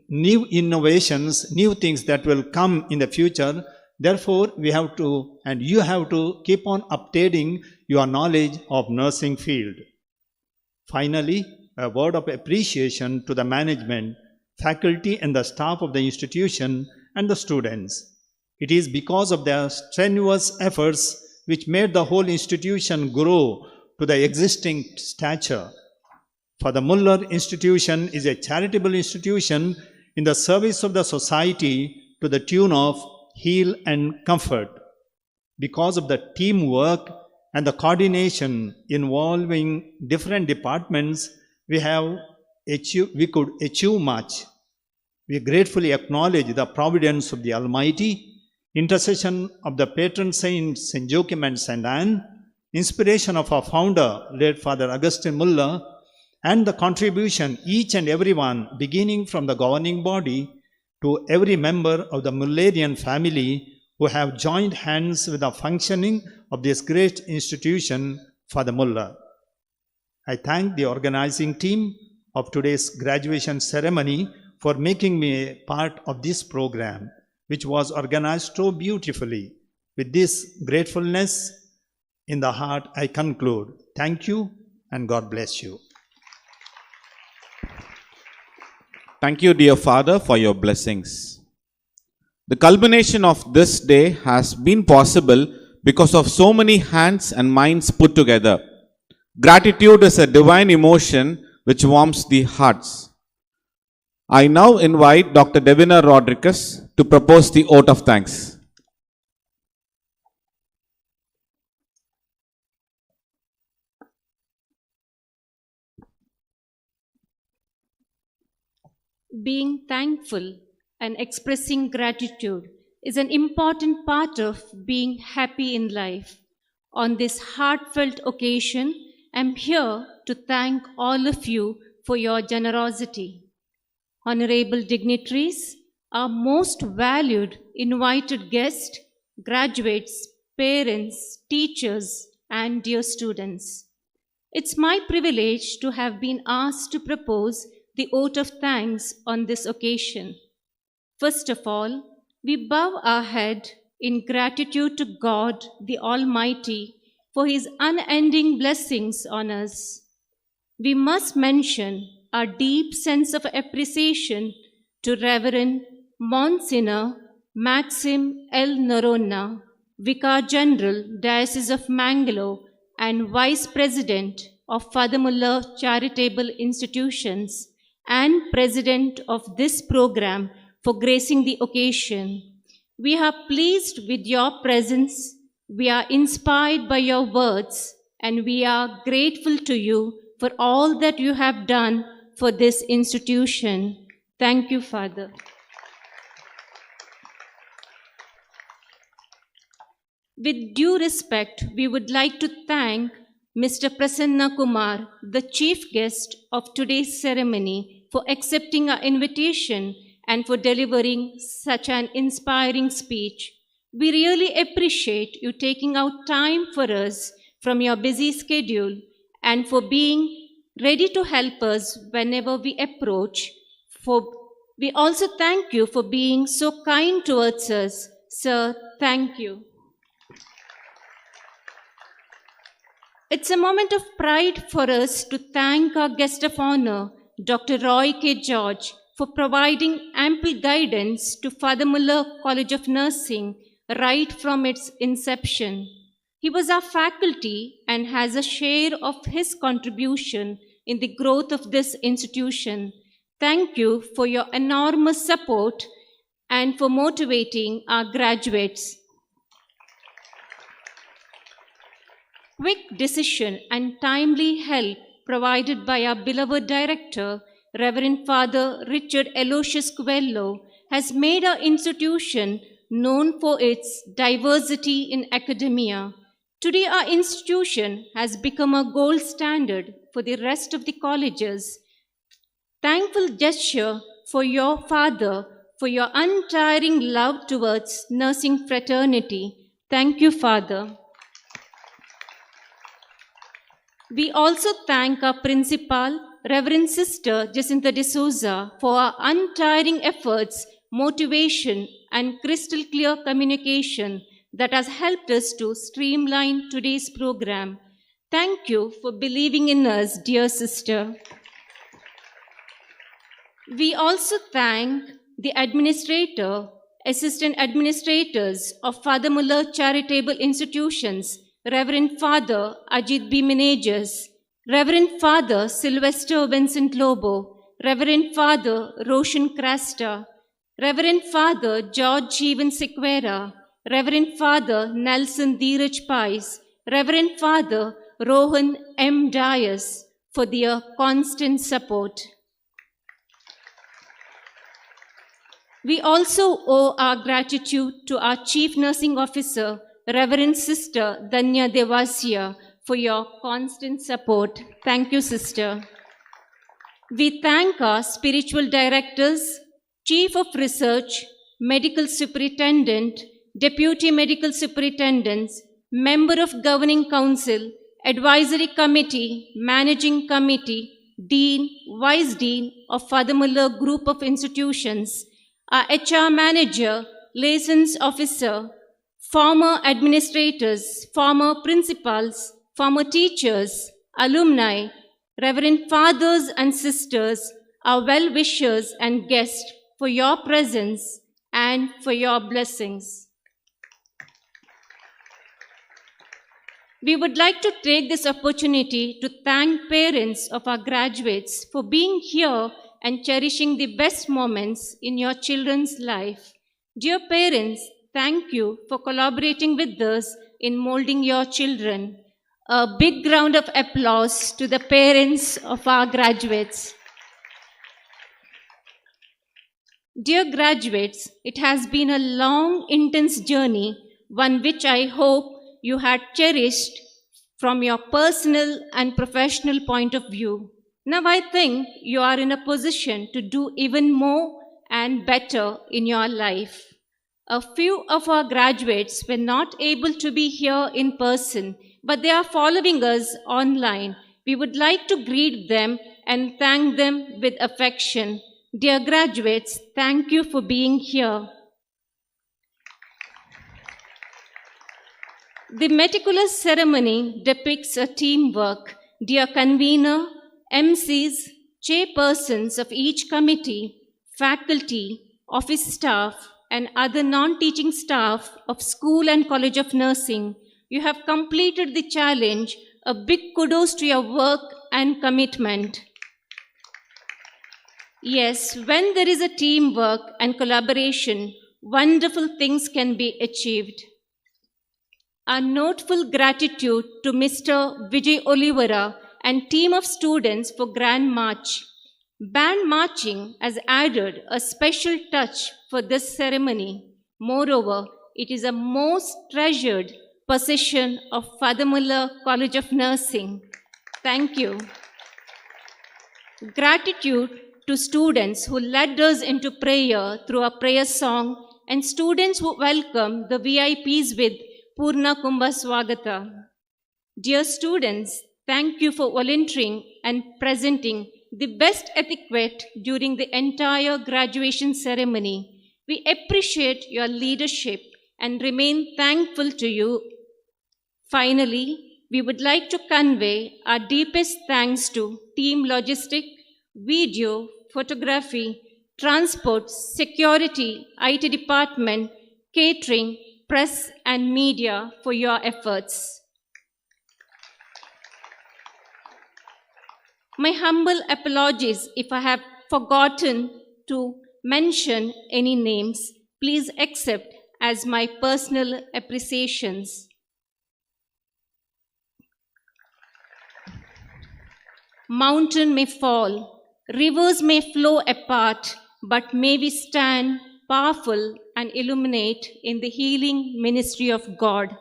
new innovations, new things that will come in the future. Therefore, we have to, and you have to keep on updating your knowledge of nursing field. Finally, a word of appreciation to the management, faculty and the staff of the institution and the students. It is because of their strenuous efforts which made the whole institution grow to the existing stature. For the Muller institution is a charitable institution in the service of the society to the tune of heal and comfort. Because of the teamwork and the coordination involving different departments, we could achieve much. We gratefully acknowledge the providence of the Almighty, intercession of the patron saints St. Joachim and St. Anne, inspiration of our founder, late Father Augustine Muller, and the contribution each and everyone, beginning from the governing body to every member of the Mullerian family who have joined hands with the functioning of this great institution, Father Muller. I thank the organizing team of today's graduation ceremony for making me a part of this program, which was organized so beautifully. With this gratefulness in the heart, I conclude. Thank you and God bless you. Thank you, dear Father, for your blessings. The culmination of this day has been possible because of so many hands and minds put together. Gratitude is a divine emotion which warms the hearts. I now invite Dr. Devina Rodriguez to propose the vote of thanks. Being thankful and expressing gratitude is an important part of being happy in life. On this heartfelt occasion, I'm here to thank all of you for your generosity. Honorable dignitaries, our most valued invited guests, graduates, parents, teachers, and dear students. It's my privilege to have been asked to propose the vote of thanks on this occasion. First of all, we bow our head in gratitude to God, the Almighty, for His unending blessings on us. We must mention our deep sense of appreciation to Reverend Monsignor Maxim L. Norona, Vicar General, Diocese of Mangalore and Vice President of Father Muller Charitable Institutions and President of this program for gracing the occasion. We are pleased with your presence, we are inspired by your words, and we are grateful to you for all that you have done for this institution. Thank you, Father. With due respect, we would like to thank Mr. Prasanna Kumar, the chief guest of today's ceremony, for accepting our invitation and for delivering such an inspiring speech. We really appreciate you taking out time for us from your busy schedule and for being ready to help us whenever we approach. We also thank you for being so kind towards us. Sir, thank you. It's a moment of pride for us to thank our guest of honor, Dr. Roy K. George, for providing ample guidance to Father Muller College of Nursing right from its inception. He was our faculty and has a share of his contribution in the growth of this institution. Thank you for your enormous support and for motivating our graduates. Quick decision and timely help provided by our beloved director, Reverend Father Richard Aloysius Coelho, has made our institution known for its diversity in academia. Today, our institution has become a gold standard for the rest of the colleges. Thankful gesture for your father for your untiring love towards nursing fraternity. Thank you, Father. We also thank our principal, Reverend Sister Jacinta D'Souza, for her untiring efforts, motivation, and crystal clear communication that has helped us to streamline today's program. Thank you for believing in us, dear sister. We also thank the administrator, assistant administrators of Father Muller Charitable Institutions, Reverend Father Ajit B. Menages, Reverend Father Sylvester Vincent Lobo, Reverend Father Roshan Crasta, Reverend Father George Jeevan Sequeira, Reverend Father Nelson Dheeraj Pais, Reverend Father Rohan M. Dias, for their constant support. We also owe our gratitude to our Chief Nursing Officer, Reverend Sister Danya Devasya, for your constant support. Thank you, Sister. We thank our spiritual directors, Chief of Research, Medical Superintendent, Deputy Medical Superintendents, Member of Governing Council, Advisory Committee, Managing Committee, Dean, Vice Dean of Father Muller Group of Institutions, our HR Manager, Liaisons Officer, former administrators, former principals, former teachers, alumni, Reverend Fathers and Sisters, our well-wishers and guests, for your presence and for your blessings. We would like to take this opportunity to thank parents of our graduates for being here and cherishing the best moments in your children's life. Dear parents, thank you for collaborating with us in molding your children. A big round of applause to the parents of our graduates. Dear graduates, it has been a long, intense journey, one which I hope you had cherished from your personal and professional point of view. Now I think you are in a position to do even more and better in your life. A few of our graduates were not able to be here in person, but they are following us online. We would like to greet them and thank them with affection. Dear graduates, thank you for being here. The meticulous ceremony depicts a teamwork. Dear convener, MCs, chairpersons of each committee, faculty, office staff, and other non-teaching staff of School and College of Nursing, you have completed the challenge. A big kudos to your work and commitment. Yes, when there is a teamwork and collaboration, wonderful things can be achieved. A noteful gratitude to Mr. Vijay Olivera and team of students for Grand March. Band marching has added a special touch for this ceremony. Moreover, it is a most treasured possession of Father Muller College of Nursing. Thank you. Gratitude to students who led us into prayer through a prayer song and students who welcomed the VIPs with Purna Kumbha Swagata. Dear students, thank you for volunteering and presenting the best etiquette during the entire graduation ceremony. We appreciate your leadership and remain thankful to you. Finally, we would like to convey our deepest thanks to Team Logistic, Video, Photography, Transport, Security, IT Department, Catering, Press and Media for your efforts. My humble apologies if I have forgotten to mention any names. Please accept as my personal appreciations. Mountain may fall, rivers may flow apart, but may we stand powerful and illuminate in the healing ministry of God.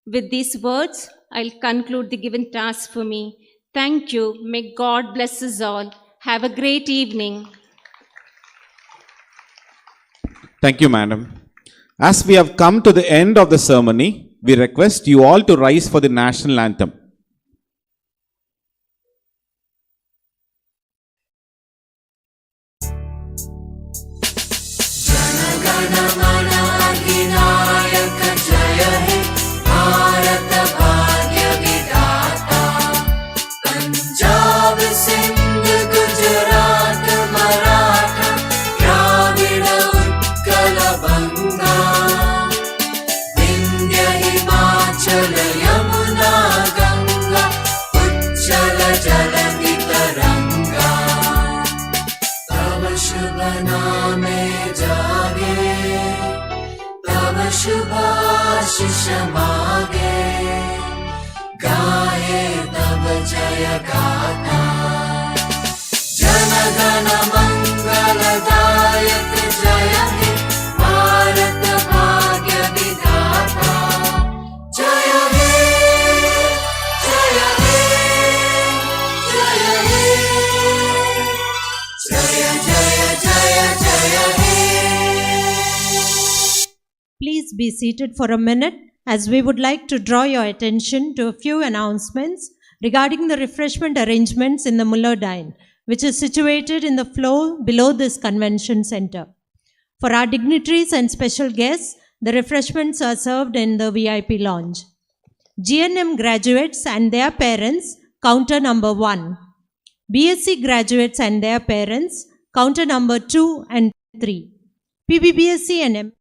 With these words, I'll conclude the given task for me. Thank you. May God bless us all. Have a great evening. Thank you, madam. As we have come to the end of the ceremony, we request you all to rise for the national anthem. शुभाशिष मागे गाये तब जय गाथा जन गण मंगलदायक जय हे भारत भाग्य विधाता जय हे जय हे जय हे जय जय जय जय हे. Please be seated for a minute as we would like to draw your attention to a few announcements regarding the refreshment arrangements in the Muller Dine, which is situated in the floor below this convention center. For our dignitaries and special guests, the refreshments are served in the VIP lounge. GNM graduates and their parents, counter number 1. BSc graduates and their parents, counter number 2 and 3. PBBSc and